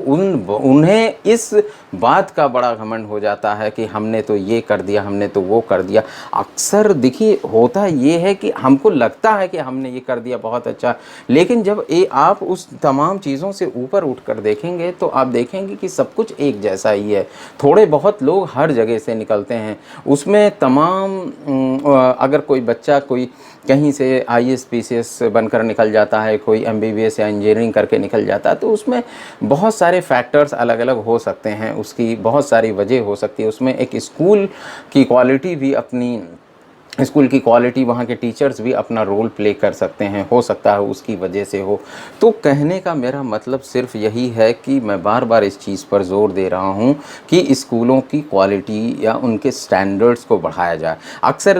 उन्हें इस बात का बड़ा घमंड हो जाता है कि हमने तो ये कर दिया, हमने तो वो कर दिया। अक्सर देखिए होता ये है कि हमको लगता है कि हमने ये कर दिया बहुत अच्छा, लेकिन जब आप उस तमाम चीज़ों से ऊपर उठकर देखेंगे तो आप देखेंगे कि सब कुछ एक जैसा ही है। थोड़े बहुत लोग हर जगह से निकलते हैं, उसमें तमाम अगर कोई बच्चा कोई कहीं से आईएएस पीसीएस बनकर निकल जाता है, कोई एमबीबीएस या इंजीनियरिंग करके निकल जाता है, तो उसमें बहुत सारे फैक्टर्स अलग अलग हो सकते हैं, उसकी बहुत सारी वजह हो सकती है। उसमें एक स्कूल की क्वालिटी भी अपनी, स्कूल की क्वालिटी, वहाँ के टीचर्स भी अपना रोल प्ले कर सकते हैं, हो सकता है उसकी वजह से हो। तो कहने का मेरा मतलब सिर्फ यही है कि मैं बार बार इस चीज़ पर ज़ोर दे रहा हूँ कि स्कूलों की क्वालिटी या उनके स्टैंडर्ड्स को बढ़ाया जाए। अक्सर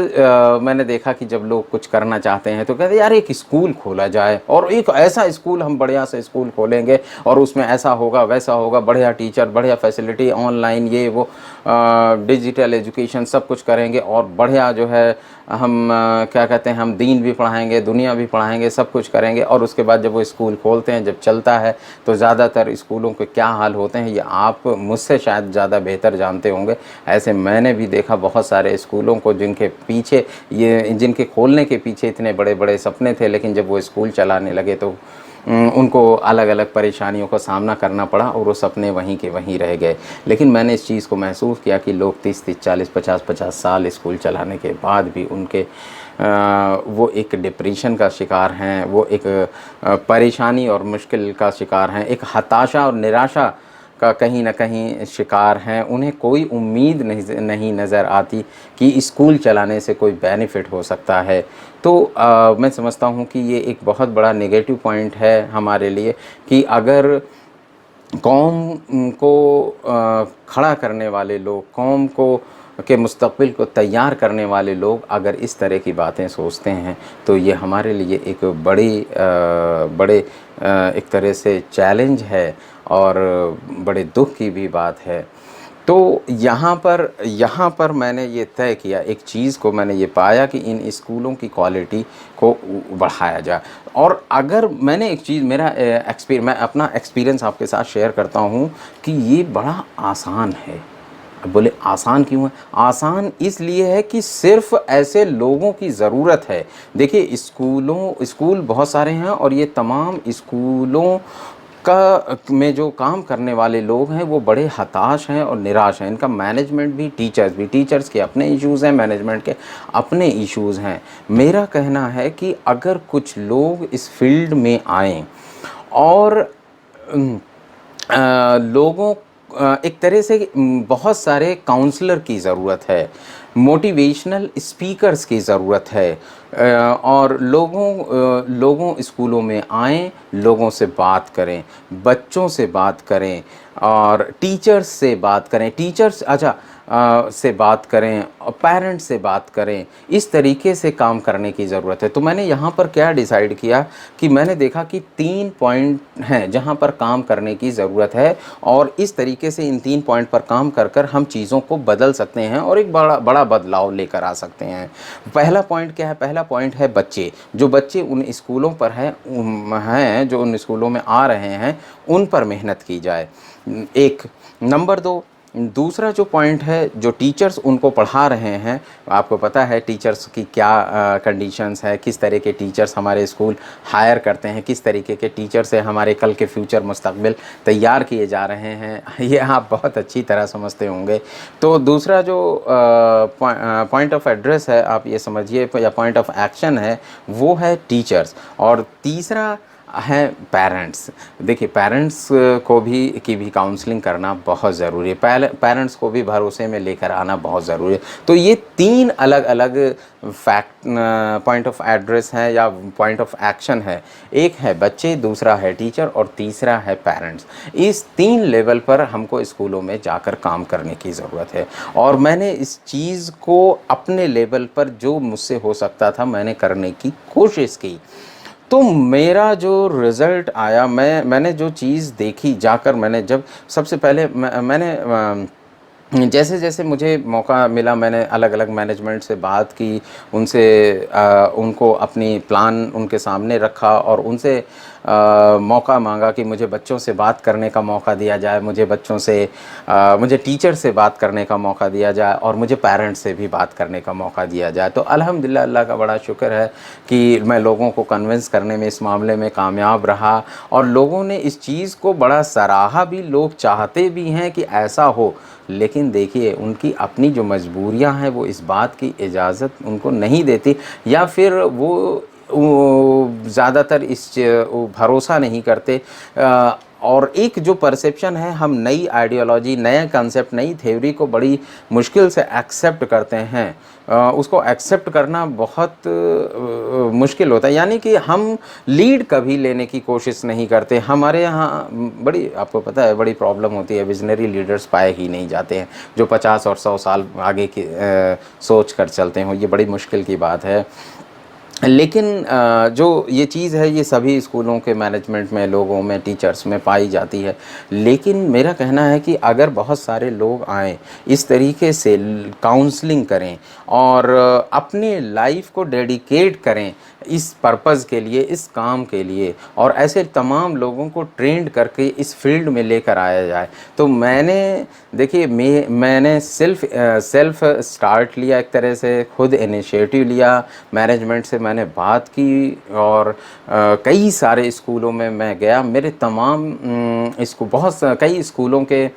मैंने देखा कि जब लोग कुछ करना चाहते हैं तो कहते हैं यार एक स्कूल खोला जाए, और एक ऐसा स्कूल, हम बढ़िया सा स्कूल खोलेंगे और उसमें ऐसा होगा वैसा होगा, बढ़िया टीचर, बढ़िया फैसिलिटी, ऑनलाइन ये वो, डिजिटल एजुकेशन सब कुछ करेंगे, और बढ़िया जो है हम क्या कहते हैं, हम दीन भी पढ़ाएंगे, दुनिया भी पढ़ाएंगे, सब कुछ करेंगे। और उसके बाद जब वो स्कूल खोलते हैं, जब चलता है, तो ज़्यादातर स्कूलों के क्या हाल होते हैं ये आप मुझसे शायद ज़्यादा बेहतर जानते होंगे। ऐसे मैंने भी देखा बहुत सारे स्कूलों को जिनके पीछे जिनके खोलने के पीछे इतने बड़े बड़े सपने थे, लेकिन जब वो स्कूल चलाने लगे तो उनको अलग अलग परेशानियों का सामना करना पड़ा और वो सपने वहीं के वहीं रह गए। लेकिन मैंने इस चीज़ को महसूस किया कि लोग 30-30, 40, 50-50 साल स्कूल चलाने के बाद भी उनके वो एक डिप्रेशन का शिकार हैं, वो एक परेशानी और मुश्किल का शिकार हैं, एक हताशा और निराशा का कहीं न कहीं शिकार हैं। उन्हें कोई उम्मीद नहीं नज़र आती कि स्कूल चलाने से कोई बेनिफिट हो सकता है। तो मैं समझता हूँ कि ये एक बहुत बड़ा नेगेटिव पॉइंट है हमारे लिए कि अगर कौम को खड़ा करने वाले लोग, कौम को के मुस्तक़बिल को तैयार करने वाले लोग अगर इस तरह की बातें सोचते हैं तो ये हमारे लिए एक बड़े एक तरह से चैलेंज है और बड़े दुख की भी बात है। तो यहाँ पर मैंने ये तय किया, एक चीज़ को मैंने ये पाया कि इन स्कूलों की क्वालिटी को बढ़ाया जाए। और अगर मैंने एक चीज़, मेरा मैं अपना एक्सपीरियंस आपके साथ शेयर करता हूँ कि ये बड़ा आसान है। अब बोले आसान क्यों है? आसान इसलिए है कि सिर्फ़ ऐसे लोगों की ज़रूरत है। देखिए स्कूल बहुत सारे हैं और ये तमाम स्कूलों का में जो काम करने वाले लोग हैं वो बड़े हताश हैं और निराश हैं। इनका मैनेजमेंट भी, टीचर्स के अपने इश्यूज़ हैं, मैनेजमेंट के अपने इश्यूज़ हैं। मेरा कहना है कि अगर कुछ लोग इस फील्ड में आएँ और लोगों एक तरह से बहुत सारे काउंसलर की ज़रूरत है, मोटिवेशनल स्पीकर्स की ज़रूरत है, और लोगों स्कूलों में आएँ, लोगों से बात करें, बच्चों से बात करें और टीचर्स से बात करें, से बात करें और पेरेंट्स से बात करें। इस तरीके से काम करने की ज़रूरत है। तो मैंने यहाँ पर क्या डिसाइड किया कि मैंने देखा कि 3 पॉइंट हैं जहाँ पर काम करने की ज़रूरत है, और इस तरीके से इन 3 पॉइंट पर काम कर हम चीज़ों को बदल सकते हैं और एक बड़ा बदलाव लेकर आ सकते हैं। पहला पॉइंट क्या है? पहला पॉइंट है बच्चे। जो बच्चे उन स्कूलों पर हैं जो उन स्कूलों में आ रहे हैं, उन पर मेहनत की जाए। एक नंबर 2, दूसरा जो पॉइंट है, जो टीचर्स उनको पढ़ा रहे हैं, आपको पता है टीचर्स की क्या कंडीशंस है, किस तरह के टीचर्स हमारे स्कूल हायर करते हैं, किस तरीके के टीचर से हमारे कल के फ्यूचर मुस्तकबिल तैयार किए जा रहे हैं, ये आप बहुत अच्छी तरह समझते होंगे। तो दूसरा जो पॉइंट ऑफ एड्रेस है, आप ये समझिए, या पॉइंट ऑफ एक्शन है, वो है टीचर्स। और तीसरा है पेरेंट्स। देखिए पेरेंट्स को की भी काउंसलिंग करना बहुत ज़रूरी है, पेरेंट्स को भी भरोसे में लेकर आना बहुत ज़रूरी है। तो ये 3 अलग अलग पॉइंट ऑफ एड्रेस है या पॉइंट ऑफ एक्शन है। एक है बच्चे, दूसरा है टीचर और तीसरा है पेरेंट्स। इस 3 लेवल पर हमको स्कूलों में जाकर काम करने की ज़रूरत है, और मैंने इस चीज़ को अपने लेवल पर जो मुझसे हो सकता था मैंने करने की कोशिश की। तो मेरा जो रिज़ल्ट आया, मैंने जो चीज़ देखी जाकर, मैंने जब सबसे पहले मैंने जैसे जैसे मुझे मौका मिला मैंने अलग अलग मैनेजमेंट से बात की, उनसे उनको अपनी प्लान उनके सामने रखा और उनसे मौका मांगा कि मुझे बच्चों से बात करने का मौका दिया जाए, मुझे बच्चों से मुझे टीचर से बात करने का मौका दिया जाए और मुझे पेरेंट्स से भी बात करने का मौका दिया जाए। तो अल्हम्दुलिल्लाह अल्लाह का बड़ा शुक्र है कि मैं लोगों को कन्विंस करने में इस मामले में कामयाब रहा और लोगों ने इस चीज़ को बड़ा सराहा भी, लोग चाहते भी हैं कि ऐसा हो। लेकिन देखिए उनकी अपनी जो मजबूरियां हैं वो इस बात की इजाज़त उनको नहीं देती, या फिर वो ज़्यादातर वो भरोसा नहीं करते। और एक जो परसेप्शन है, हम नई आइडियोलॉजी, नया कंसेप्ट, नई थ्योरी को बड़ी मुश्किल से एक्सेप्ट करते हैं। उसको एक्सेप्ट करना बहुत मुश्किल होता है, यानी कि हम लीड कभी लेने की कोशिश नहीं करते। हमारे यहाँ बड़ी, आपको पता है, बड़ी प्रॉब्लम होती है, विजनरी लीडर्स पाए ही नहीं जाते हैं जो 50 और 100 साल आगे की सोच कर चलते हों। ये बड़ी मुश्किल की बात है। लेकिन जो ये चीज़ है ये सभी स्कूलों के मैनेजमेंट में, लोगों में, टीचर्स में पाई जाती है। लेकिन मेरा कहना है कि अगर बहुत सारे लोग आएँ, इस तरीके से काउंसलिंग करें और अपनी लाइफ को डेडिकेट करें इस पर्पज़ के लिए, इस काम के लिए, और ऐसे तमाम लोगों को ट्रेंड करके इस फील्ड में लेकर आया जाए। तो देखिए मैंने सेल्फ स्टार्ट लिया, एक तरह से खुद इनिशिएटिव लिया, मैनेजमेंट से मैंने बात की और कई सारे स्कूलों में मैं गया। मेरे तमाम कई स्कूलों के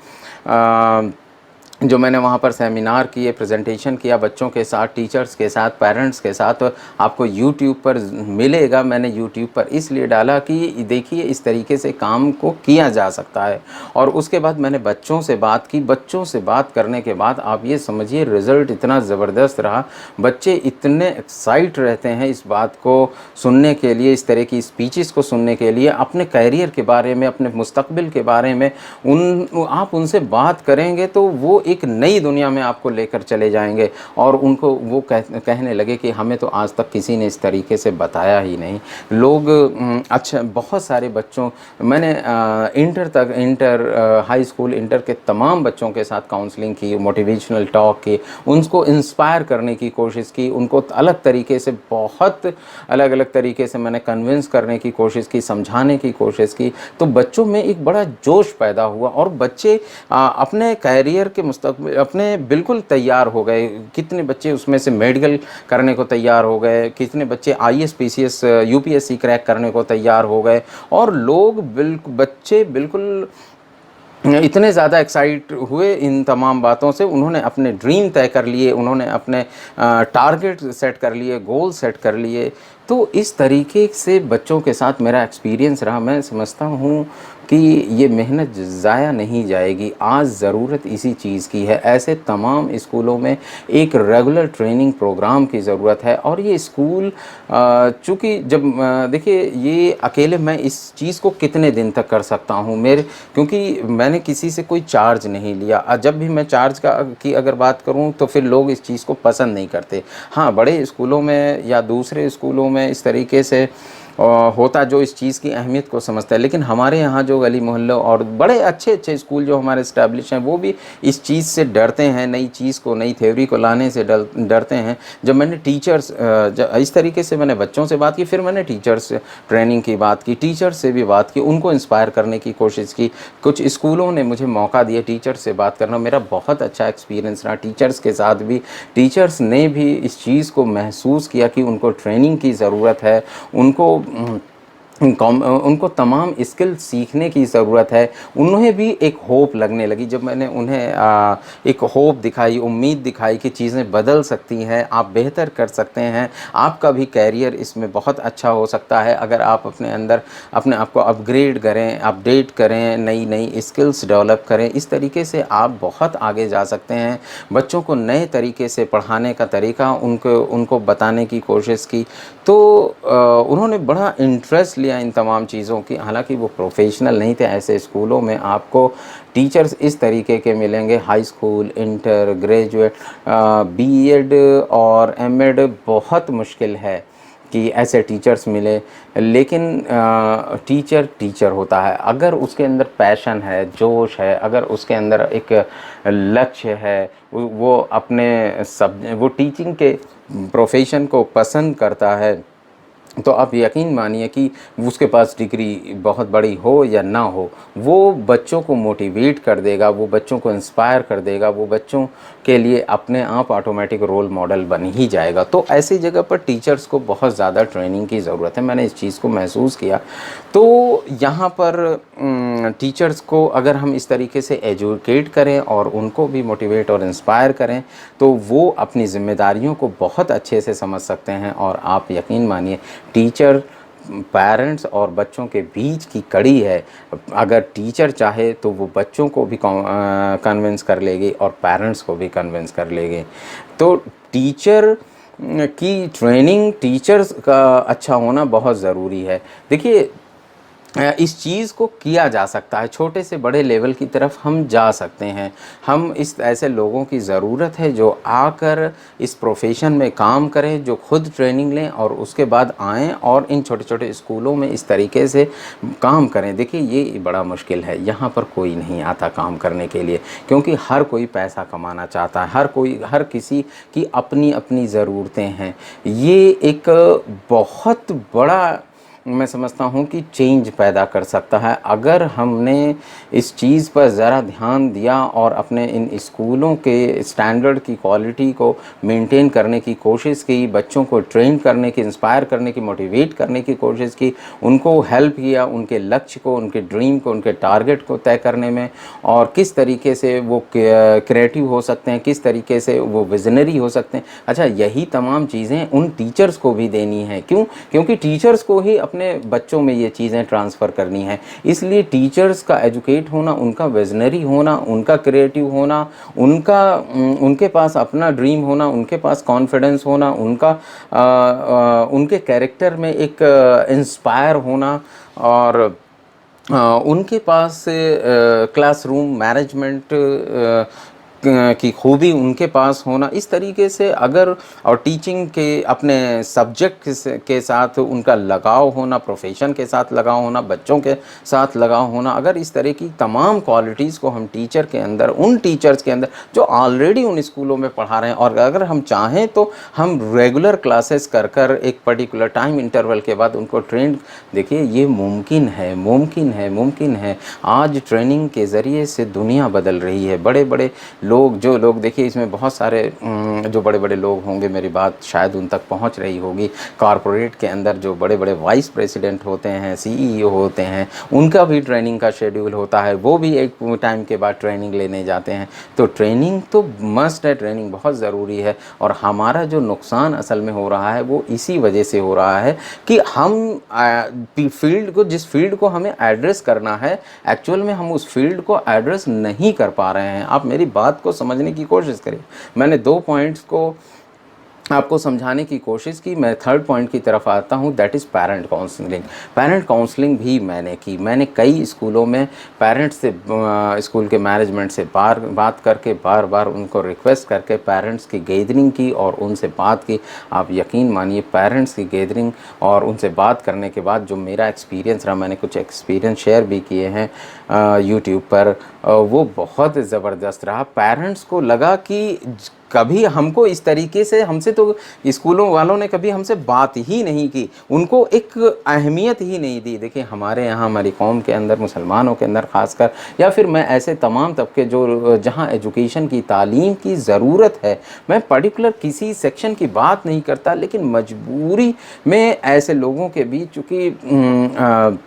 जो मैंने वहाँ पर सेमिनार किए, प्रेजेंटेशन किया बच्चों के साथ, टीचर्स के साथ, पेरेंट्स के साथ। आपको यूट्यूब पर मिलेगा। मैंने यूट्यूब पर इसलिए डाला कि देखिए इस तरीके से काम को किया जा सकता है। और उसके बाद मैंने बच्चों से बात की। बच्चों से बात करने के बाद आप ये समझिए रिज़ल्ट इतना ज़बरदस्त रहा। बच्चे इतने एक्साइट रहते हैं इस बात को सुनने के लिए, इस तरह की स्पीचेस को सुनने के लिए, अपने कैरियर के बारे में, अपने मुस्तकबिल के बारे में आप उनसे बात करेंगे तो वो एक नई दुनिया में आपको लेकर चले जाएंगे। और उनको वो कहने लगे कि हमें तो आज तक किसी ने इस तरीके से बताया ही नहीं। लोग अच्छा, बहुत सारे बच्चों, मैंने हाई स्कूल, इंटर के तमाम बच्चों के साथ काउंसलिंग की, मोटिवेशनल टॉक की, उनको इंस्पायर करने की कोशिश की, उनको अलग तरीके से, बहुत अलग अलग तरीके से मैंने कन्विंस करने की कोशिश की, समझाने की कोशिश की। तो बच्चों में एक बड़ा जोश पैदा हुआ और बच्चे अपने कैरियर के मुस्तकबिल अपने बिल्कुल तैयार हो गए। कितने बच्चे उसमें से मेडिकल करने को तैयार हो गए, कितने बच्चे आईएएस, पीसीएस, यूपीएससी क्रैक करने को तैयार हो गए। और बच्चे बिल्कुल इतने ज़्यादा एक्साइट हुए इन तमाम बातों से, उन्होंने अपने ड्रीम तय कर लिए, उन्होंने अपने टारगेट सेट कर लिए, गोल सेट कर लिए। तो इस तरीके से बच्चों के साथ मेरा एक्सपीरियंस रहा। मैं समझता हूँ कि ये मेहनत ज़ाया नहीं जाएगी। आज ज़रूरत इसी चीज़ की है। ऐसे तमाम स्कूलों में एक रेगुलर ट्रेनिंग प्रोग्राम की ज़रूरत है। और ये स्कूल चूँकि जब देखिए ये अकेले मैं इस चीज़ को कितने दिन तक कर सकता हूँ, क्योंकि मैंने किसी से कोई चार्ज नहीं लिया। जब भी मैं चार्ज की अगर बात करूँ तो फिर लोग इस चीज़ को पसंद नहीं करते। हाँ, बड़े स्कूलों में या दूसरे स्कूलों में इस तरीके से होता जो इस चीज़ की अहमियत को समझता है। लेकिन हमारे यहाँ जो गली मोहल्लों और बड़े अच्छे अच्छे स्कूल जो हमारे इस्टेब्लिश हैं, वो भी इस चीज़ से डरते हैं, नई चीज़ को, नई थ्योरी को लाने से डरते हैं। जब मैंने इस तरीके से मैंने बच्चों से बात की, फिर मैंने टीचर्स ट्रेनिंग की बात की, टीचर्स से भी बात की, उनको इंस्पायर करने की कोशिश की। कुछ स्कूलों ने मुझे मौका दिया टीचर्स से बात करना, मेरा बहुत अच्छा एक्सपीरियंस रहा टीचर्स के साथ भी। टीचर्स ने भी इस चीज़ को महसूस किया कि उनको ट्रेनिंग की ज़रूरत है, उनको तमाम स्किल सीखने की ज़रूरत है। उन्हें भी एक होप लगने लगी जब मैंने उन्हें एक होप दिखाई, उम्मीद दिखाई कि चीज़ें बदल सकती हैं, आप बेहतर कर सकते हैं, आपका भी कैरियर इसमें बहुत अच्छा हो सकता है अगर आप अपने अंदर अपने आप को अपग्रेड करें, अपडेट करें, नई नई स्किल्स डेवलप करें। इस तरीके से आप बहुत आगे जा सकते हैं। बच्चों को नए तरीके से पढ़ाने का तरीका उनको बताने की कोशिश की। तो उन्होंने बड़ा इंटरेस्ट लिया इन तमाम चीज़ों की। हालांकि वो प्रोफेशनल नहीं थे। ऐसे स्कूलों में आपको टीचर्स इस तरीके के मिलेंगे, high school, inter, graduate, BEd और एमएड बहुत मुश्किल है। कि ऐसे टीचर्स मिले, लेकिन टीचर टीचर होता है। अगर उसके अंदर पैशन है, जोश है, अगर उसके अंदर एक लक्ष्य है, वो अपने सब वो टीचिंग के प्रोफेशन को पसंद करता है, तो आप यकीन मानिए कि उसके पास डिग्री बहुत बड़ी हो या ना हो, वो बच्चों को मोटिवेट कर देगा, वो बच्चों को इंस्पायर कर देगा, वो बच्चों के लिए अपने आप ऑटोमेटिक रोल मॉडल बन ही जाएगा। तो ऐसी जगह पर टीचर्स को बहुत ज़्यादा ट्रेनिंग की ज़रूरत है, मैंने इस चीज़ को महसूस किया। तो यहाँ पर टीचर्स को अगर हम इस तरीके से एजुकेट करें और उनको भी मोटिवेट और इंस्पायर करें, तो वो अपनी ज़िम्मेदारियों को बहुत अच्छे से समझ सकते हैं। और आप यकीन मानिए, टीचर पेरेंट्स और बच्चों के बीच की कड़ी है। अगर टीचर चाहे तो वो बच्चों को भी कन्विंस कर लेगी और पेरेंट्स को भी कन्विंस कर लेगी। तो टीचर की ट्रेनिंग, टीचर्स का अच्छा होना बहुत ज़रूरी है। देखिए, इस चीज़ को किया जा सकता है, छोटे से बड़े लेवल की तरफ हम जा सकते हैं। हम इस ऐसे लोगों की ज़रूरत है जो आकर इस प्रोफेशन में काम करें, जो खुद ट्रेनिंग लें और उसके बाद आएँ और इन छोटे छोटे स्कूलों में इस तरीके से काम करें। देखिए, ये बड़ा मुश्किल है, यहाँ पर कोई नहीं आता काम करने के लिए, क्योंकि हर कोई पैसा कमाना चाहता है, हर किसी की अपनी अपनी ज़रूरतें हैं। ये एक बहुत बड़ा, मैं समझता हूँ कि चेंज पैदा कर सकता है अगर हमने इस चीज़ पर ज़रा ध्यान दिया और अपने इन स्कूलों के स्टैंडर्ड की क्वालिटी को मेंटेन करने की कोशिश की, बच्चों को ट्रेन करने की, इंस्पायर करने की, मोटिवेट करने की कोशिश की, उनको हेल्प किया उनके लक्ष्य को, उनके ड्रीम को, उनके टारगेट को तय करने में, और किस तरीके से वो क्रिएटिव हो सकते हैं, किस तरीके से वो विजनरी हो सकते हैं। अच्छा, यही तमाम चीज़ें उन टीचर्स को भी देनी है। क्यों? क्योंकि टीचर्स को ही अपने बच्चों में ये चीज़ें ट्रांसफ़र करनी है। इसलिए टीचर्स का एजुकेट होना, उनका विजनरी होना, उनका क्रिएटिव होना, उनके पास अपना ड्रीम होना, उनके पास कॉन्फिडेंस होना, उनके कैरेक्टर में एक इंस्पायर होना, और उनके पास क्लासरूम मैनेजमेंट की खूबी उनके पास होना, इस तरीके से अगर, और टीचिंग के अपने सब्जेक्ट के साथ उनका लगाव होना, प्रोफेशन के साथ लगाव होना, बच्चों के साथ लगाव होना, अगर इस तरह की तमाम क्वालिटीज़ को हम टीचर के अंदर, उन टीचर्स के अंदर जो ऑलरेडी उन स्कूलों में पढ़ा रहे हैं, और अगर हम चाहें तो हम रेगुलर क्लासेस कर कर एक पर्टिकुलर टाइम इंटरवल के बाद उनको ट्रेन, देखिए ये मुमकिन है, मुमकिन है, मुमकिन है। आज ट्रेनिंग के ज़रिए से दुनिया बदल रही है। बड़े बड़े जो लोग देखिए, इसमें बहुत सारे जो बड़े बड़े लोग होंगे, मेरी बात शायद उन तक पहुंच रही होगी, कॉरपोरेट के अंदर जो बड़े बड़े वाइस प्रेसिडेंट होते हैं, सीईओ होते हैं, उनका भी ट्रेनिंग का शेड्यूल होता है, वो भी एक टाइम के बाद ट्रेनिंग लेने जाते हैं। तो ट्रेनिंग तो मस्ट है, ट्रेनिंग बहुत ज़रूरी है। और हमारा जो नुकसान असल में हो रहा है वो इसी वजह से हो रहा है कि हम जिस फील्ड को हमें एड्रेस करना है, एक्चुअल में हम उस फील्ड को एड्रेस नहीं कर पा रहे हैं। आप मेरी बात को समझने की कोशिश करिए। मैंने 2 पॉइंट्स को आपको समझाने की कोशिश की। मैं थर्ड पॉइंट की तरफ आता हूँ, that is parent counselling. Parent counselling भी मैंने की। मैंने कई स्कूलों में पेरेंट्स से, स्कूल के मैनेजमेंट से बात करके, बार बार उनको रिक्वेस्ट करके पेरेंट्स की गैदरिंग की और उनसे बात की। आप यकीन मानिए, पेरेंट्स की गैदरिंग और उनसे बात करने के बाद जो मेरा एक्सपीरियंस रहा, मैंने कुछ एक्सपीरियंस शेयर भी किए हैं यूट्यूब पर, वो बहुत ज़बरदस्त रहा। पेरेंट्स को लगा कि कभी हमको इस तरीके से, हमसे तो स्कूलों वालों ने कभी हमसे बात ही नहीं की, उनको एक अहमियत ही नहीं दी। देखिए, हमारे यहाँ, हमारी कौम के अंदर, मुसलमानों के अंदर ख़ासकर, या फिर मैं ऐसे तमाम तबके जो जहाँ एजुकेशन की, तालीम की ज़रूरत है, मैं पर्टिकुलर किसी सेक्शन की बात नहीं करता, लेकिन मजबूरी में ऐसे लोगों के बीच, चूँकि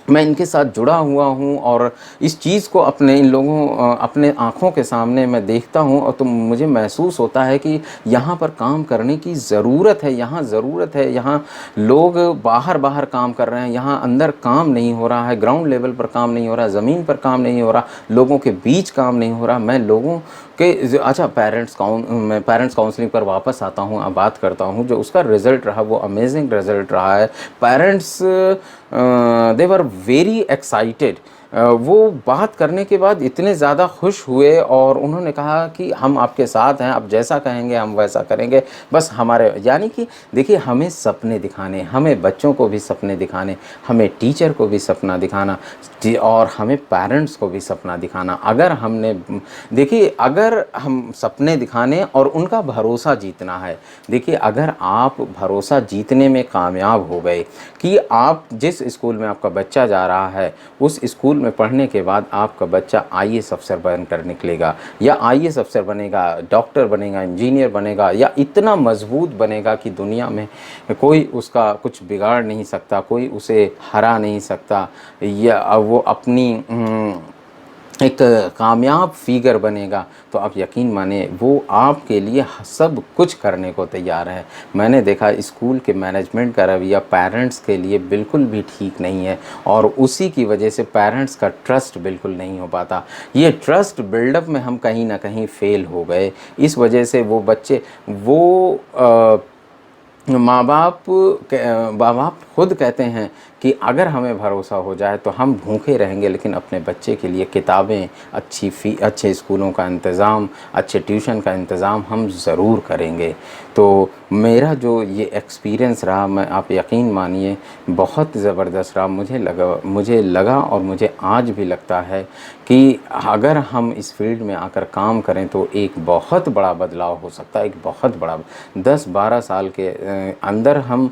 मैं इनके साथ जुड़ा हुआ हूँ और इस चीज़ को अपने आँखों के सामने मैं देखता हूँ, और तो मुझे महसूस होता है कि यहाँ पर काम करने की ज़रूरत है, यहाँ ज़रूरत है। यहाँ लोग बाहर काम कर रहे हैं, यहाँ अंदर काम नहीं हो रहा है, ग्राउंड लेवल पर काम नहीं हो रहा, ज़मीन पर काम नहीं हो रहा, लोगों के बीच काम नहीं हो रहा। मैं लोगों के, अच्छा, मैं पेरेंट्स काउंसलिंग पर वापस आता हूँ, अब बात करता हूँ। जो उसका रिज़ल्ट रहा वो अमेजिंग रिज़ल्ट रहा है। Parents they were very excited वो बात करने के बाद इतने ज़्यादा खुश हुए और उन्होंने कहा कि हम आपके साथ हैं, आप जैसा कहेंगे हम वैसा करेंगे, बस हमारे यानी कि देखिए हमें सपने दिखाने, हमें बच्चों को भी सपने दिखाने, हमें टीचर को भी सपना दिखाना और हमें पेरेंट्स को भी सपना दिखाना। अगर हमने देखिए अगर हम सपने दिखाने और उनका भरोसा जीतना है, देखिए अगर आप भरोसा जीतने में कामयाब हो गए कि आप जिस स्कूल में आपका बच्चा जा रहा है उस स्कूल में पढ़ने के बाद आपका बच्चा आईएएस अफसर बनकर निकलेगा या आईएएस अफसर बनेगा, डॉक्टर बनेगा, इंजीनियर बनेगा या इतना मजबूत बनेगा कि दुनिया में कोई उसका कुछ बिगाड़ नहीं सकता, कोई उसे हरा नहीं सकता, या वो अपनी एक कामयाब फिगर बनेगा, तो आप यकीन माने वो आपके लिए सब कुछ करने को तैयार है। मैंने देखा स्कूल के मैनेजमेंट का रवैया पेरेंट्स के लिए बिल्कुल भी ठीक नहीं है और उसी की वजह से पेरेंट्स का ट्रस्ट बिल्कुल नहीं हो पाता। ये ट्रस्ट बिल्डअप में हम कहीं ना कहीं फेल हो गए। इस वजह से वो बच्चे वो माँ बाप खुद कहते हैं कि अगर हमें भरोसा हो जाए तो हम भूखे रहेंगे लेकिन अपने बच्चे के लिए किताबें, अच्छे स्कूलों का इंतज़ाम, अच्छे ट्यूशन का इंतज़ाम हम ज़रूर करेंगे। तो मेरा जो ये एक्सपीरियंस रहा, मैं आप यकीन मानिए बहुत ज़बरदस्त रहा। मुझे लगा और मुझे आज भी लगता है कि अगर हम इस फील्ड में आकर काम करें तो एक बहुत बड़ा बदलाव हो सकता है, एक बहुत बड़ा 10-12 साल के अंदर हम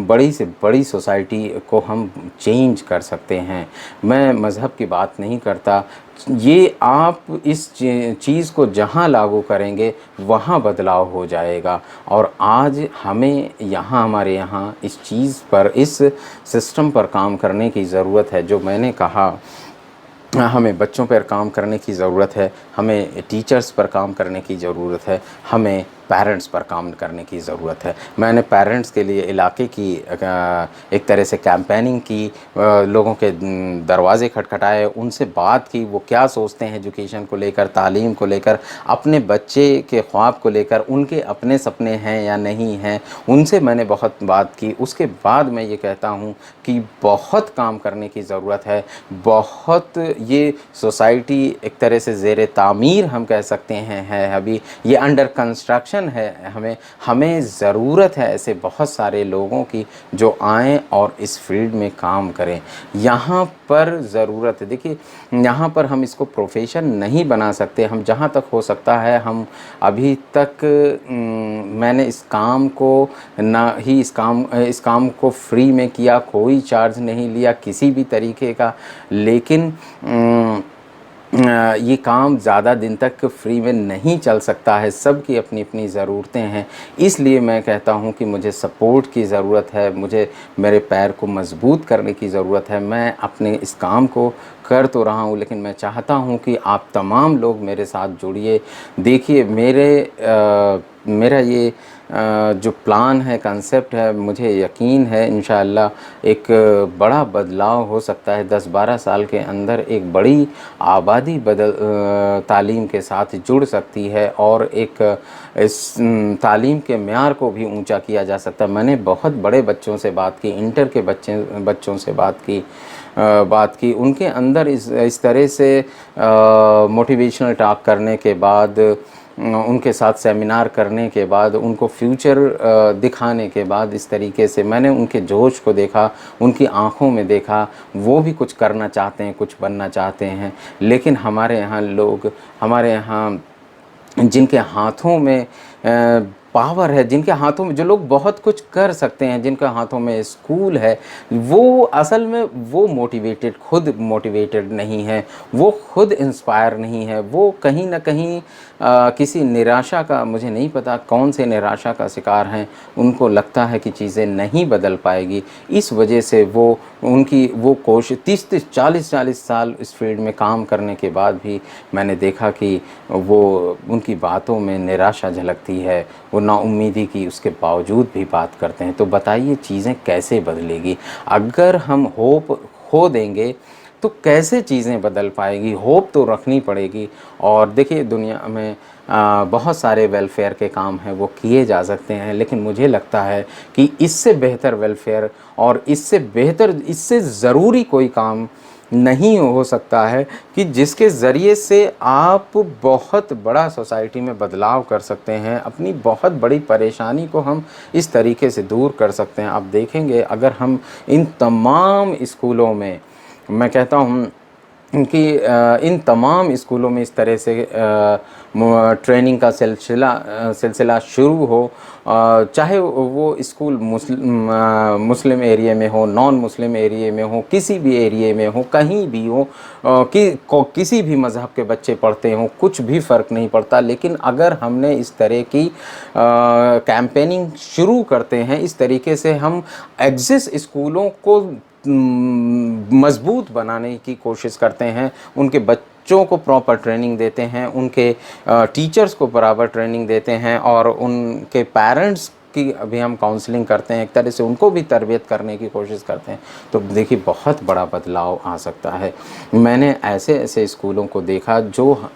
बड़ी से बड़ी सोसाइटी को हम चेंज कर सकते हैं। मैं मज़हब की बात नहीं करता, ये आप इस चीज़ को जहाँ लागू करेंगे वहाँ बदलाव हो जाएगा। और आज हमें हमारे यहाँ इस चीज़ पर, इस सिस्टम पर काम करने की ज़रूरत है। जो मैंने कहा, हमें बच्चों पर काम करने की ज़रूरत है, हमें टीचर्स पर काम करने की ज़रूरत है, हमें पेरेंट्स पर काम करने की ज़रूरत है। मैंने पेरेंट्स के लिए इलाके की एक तरह से कैंपेनिंग की, लोगों के दरवाज़े खटखटाए, उनसे बात की वो क्या सोचते हैं एजुकेशन को लेकर, तालीम को लेकर, अपने बच्चे के ख्वाब को लेकर, उनके अपने सपने हैं या नहीं हैं, उनसे मैंने बहुत बात की। उसके बाद मैं ये कहता हूँ कि बहुत काम करने की ज़रूरत है, बहुत ये सोसाइटी एक तरह से ज़ेरे तामीर हम कह सकते हैं है, अभी ये अंडर कंस्ट्रक्शन है। हमें ज़रूरत है ऐसे बहुत सारे लोगों की जो आएँ और इस फील्ड में काम करें। यहाँ पर ज़रूरत है, देखिए यहाँ पर हम इसको प्रोफेशन नहीं बना सकते। हम जहाँ तक हो सकता है, हम अभी तक मैंने इस काम को ना ही इस काम को फ्री में किया, कोई चार्ज नहीं लिया किसी भी तरीके का, लेकिन ये काम ज़्यादा दिन तक फ्री में नहीं चल सकता है। सबकी अपनी अपनी ज़रूरतें हैं, इसलिए मैं कहता हूँ कि मुझे सपोर्ट की ज़रूरत है, मुझे मेरे पैर को मजबूत करने की ज़रूरत है। मैं अपने इस काम को कर तो रहा हूँ, लेकिन मैं चाहता हूँ कि आप तमाम लोग मेरे साथ जुड़िए। देखिए मेरा ये जो प्लान है, कंसेप्ट है, मुझे यकीन है इंशाअल्लाह एक बड़ा बदलाव हो सकता है। 10-12 साल के अंदर एक बड़ी आबादी तालीम के साथ जुड़ सकती है और एक इस तालीम के म्यार को भी ऊंचा किया जा सकता है। मैंने बहुत बड़े बच्चों से बात की, इंटर के बच्चों से बात की, उनके अंदर इस तरह से मोटिवेशनल टॉक करने के बाद, उनके साथ सेमिनार करने के बाद, उनको फ्यूचर दिखाने के बाद, इस तरीके से मैंने उनके जोश को देखा, उनकी आंखों में देखा। वो भी कुछ करना चाहते हैं, कुछ बनना चाहते हैं, लेकिन हमारे यहाँ जिनके हाथों में पावर है, जिनके हाथों में, जो लोग बहुत कुछ कर सकते हैं, जिनके हाथों में स्कूल है, वो असल में वो खुद मोटिवेटेड नहीं है, वो खुद इंस्पायर नहीं है, वो कहीं ना कहीं किसी निराशा का, मुझे नहीं पता कौन से निराशा का शिकार हैं। उनको लगता है कि चीज़ें नहीं बदल पाएगी, इस वजह से वो कोशिश 30-30 40-40 साल इस फील्ड में काम करने के बाद भी मैंने देखा कि वो उनकी बातों में निराशा झलकती है, वो नाउम्मीदी की उसके बावजूद भी बात करते हैं। तो बताइए चीज़ें कैसे बदलेगी? अगर हम होप खो देंगे तो कैसे चीज़ें बदल पाएगी? होप तो रखनी पड़ेगी। और देखिए दुनिया में बहुत सारे वेलफेयर के काम हैं, वो किए जा सकते हैं, लेकिन मुझे लगता है कि इससे बेहतर वेलफेयर और इससे ज़रूरी कोई काम नहीं हो सकता है कि जिसके ज़रिए से आप बहुत बड़ा सोसाइटी में बदलाव कर सकते हैं, अपनी बहुत बड़ी परेशानी को हम इस तरीके से दूर कर सकते हैं। आप देखेंगे अगर हम इन तमाम स्कूलों में, मैं कहता हूँ कि इन तमाम स्कूलों में इस तरह से ट्रेनिंग का सिलसिला शुरू हो, चाहे वो स्कूल मुस्लिम एरिया में हो, नॉन मुस्लिम एरिया में हो, किसी भी एरिया में हो, कहीं भी हो, किसी भी मज़हब के बच्चे पढ़ते हों, कुछ भी फ़र्क नहीं पड़ता। लेकिन अगर हमने इस तरह की कैंपेनिंग शुरू करते हैं, इस तरीके से हम एग्जिस्ट स्कूलों को मज़बूत बनाने की कोशिश करते हैं, उनके बच्चों को प्रॉपर ट्रेनिंग देते हैं, उनके टीचर्स को बराबर ट्रेनिंग देते हैं, और उनके पेरेंट्स की अभी हम काउंसलिंग करते हैं, एक तरह से उनको भी तरबियत करने की कोशिश करते हैं, तो देखिए बहुत बड़ा बदलाव आ सकता है। मैंने ऐसे ऐसे स्कूलों को देखा जो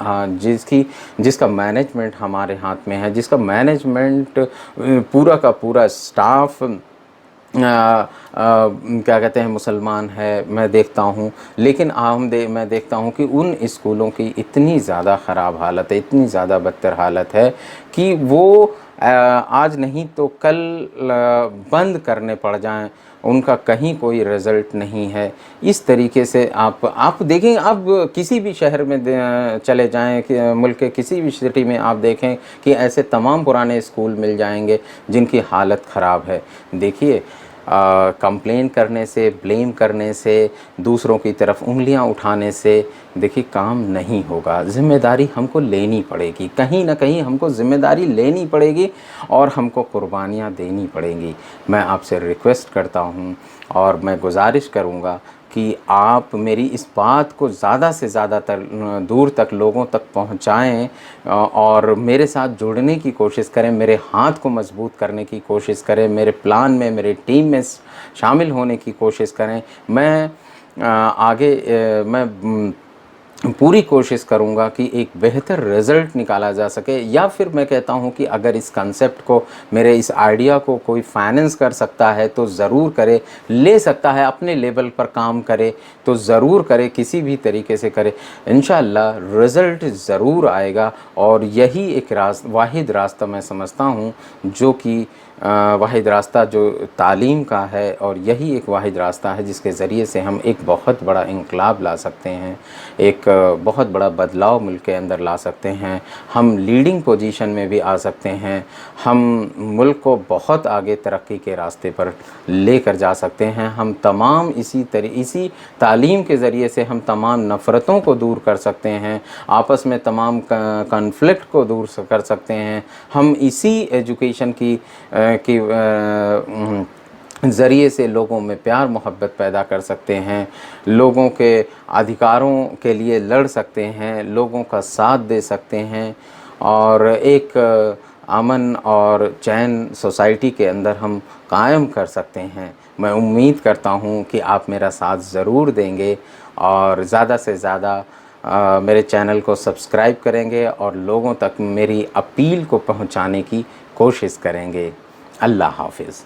जिसका मैनेजमेंट हमारे हाथ में है, जिसका मैनेजमेंट पूरा का पूरा स्टाफ क्या कहते हैं मुसलमान है, मैं देखता हूँ। लेकिन मैं देखता हूँ कि उन स्कूलों की इतनी ज़्यादा ख़राब हालत है, इतनी ज़्यादा बदतर हालत है कि वो आज नहीं तो कल बंद करने पड़ जाएं, उनका कहीं कोई रिज़ल्ट नहीं है। इस तरीके से आप देखें, आप किसी भी शहर में चले जाएं कि मुल्क के किसी भी सिटी में आप देखें कि ऐसे तमाम पुराने स्कूल मिल जाएंगे जिनकी हालत ख़राब है। देखिए कंप्लेन करने से, ब्लेम करने से, दूसरों की तरफ उंगलियां उठाने से देखिए काम नहीं होगा। ज़िम्मेदारी हमको लेनी पड़ेगी, कहीं ना कहीं हमको ज़िम्मेदारी लेनी पड़ेगी और हमको कुर्बानियां देनी पड़ेंगी। मैं आपसे रिक्वेस्ट करता हूं और मैं गुजारिश करूंगा कि आप मेरी इस बात को ज़्यादा से ज़्यादा दूर तक लोगों तक पहुंचाएं और मेरे साथ जुड़ने की कोशिश करें, मेरे हाथ को मजबूत करने की कोशिश करें, मेरे प्लान में, मेरे टीम में शामिल होने की कोशिश करें। मैं मैं पूरी कोशिश करूंगा कि एक बेहतर रिज़ल्ट निकाला जा सके। या फिर मैं कहता हूं कि अगर इस कंसेप्ट को, मेरे इस आइडिया को कोई फाइनेंस कर सकता है तो ज़रूर करे, ले सकता है, अपने लेवल पर काम करे तो ज़रूर करे, किसी भी तरीके से करे। इंशाअल्लाह रिज़ल्ट ज़रूर आएगा और यही एक वाहिद रास्ता मैं समझता हूं जो कि वाहिद रास्ता जो तालीम का है, और यही एक वाहिद रास्ता है जिसके ज़रिए से हम एक बहुत बड़ा इनकलाब ला सकते हैं, एक बहुत बड़ा बदलाव मुल्क के अंदर ला सकते हैं। हम लीडिंग पोजीशन में भी आ सकते हैं, हम मुल्क को बहुत आगे तरक्की के रास्ते पर लेकर जा सकते हैं। हम तमाम इसी तालीम के ज़रिए से हम तमाम नफ़रतों को दूर कर सकते हैं, आपस में तमाम कॉन्फ्लिक्ट को दूर कर सकते हैं। हम इसी एजुकेशन की ज़रिए से लोगों में प्यार मोहब्बत पैदा कर सकते हैं, लोगों के अधिकारों के लिए लड़ सकते हैं, लोगों का साथ दे सकते हैं, और एक अमन और चैन सोसाइटी के अंदर हम कायम कर सकते हैं। मैं उम्मीद करता हूँ कि आप मेरा साथ ज़रूर देंगे और ज़्यादा से ज़्यादा मेरे चैनल को सब्सक्राइब करेंगे और लोगों तक मेरी अपील को पहुँचाने की कोशिश करेंगे। अल्लाह हाफ़िज़।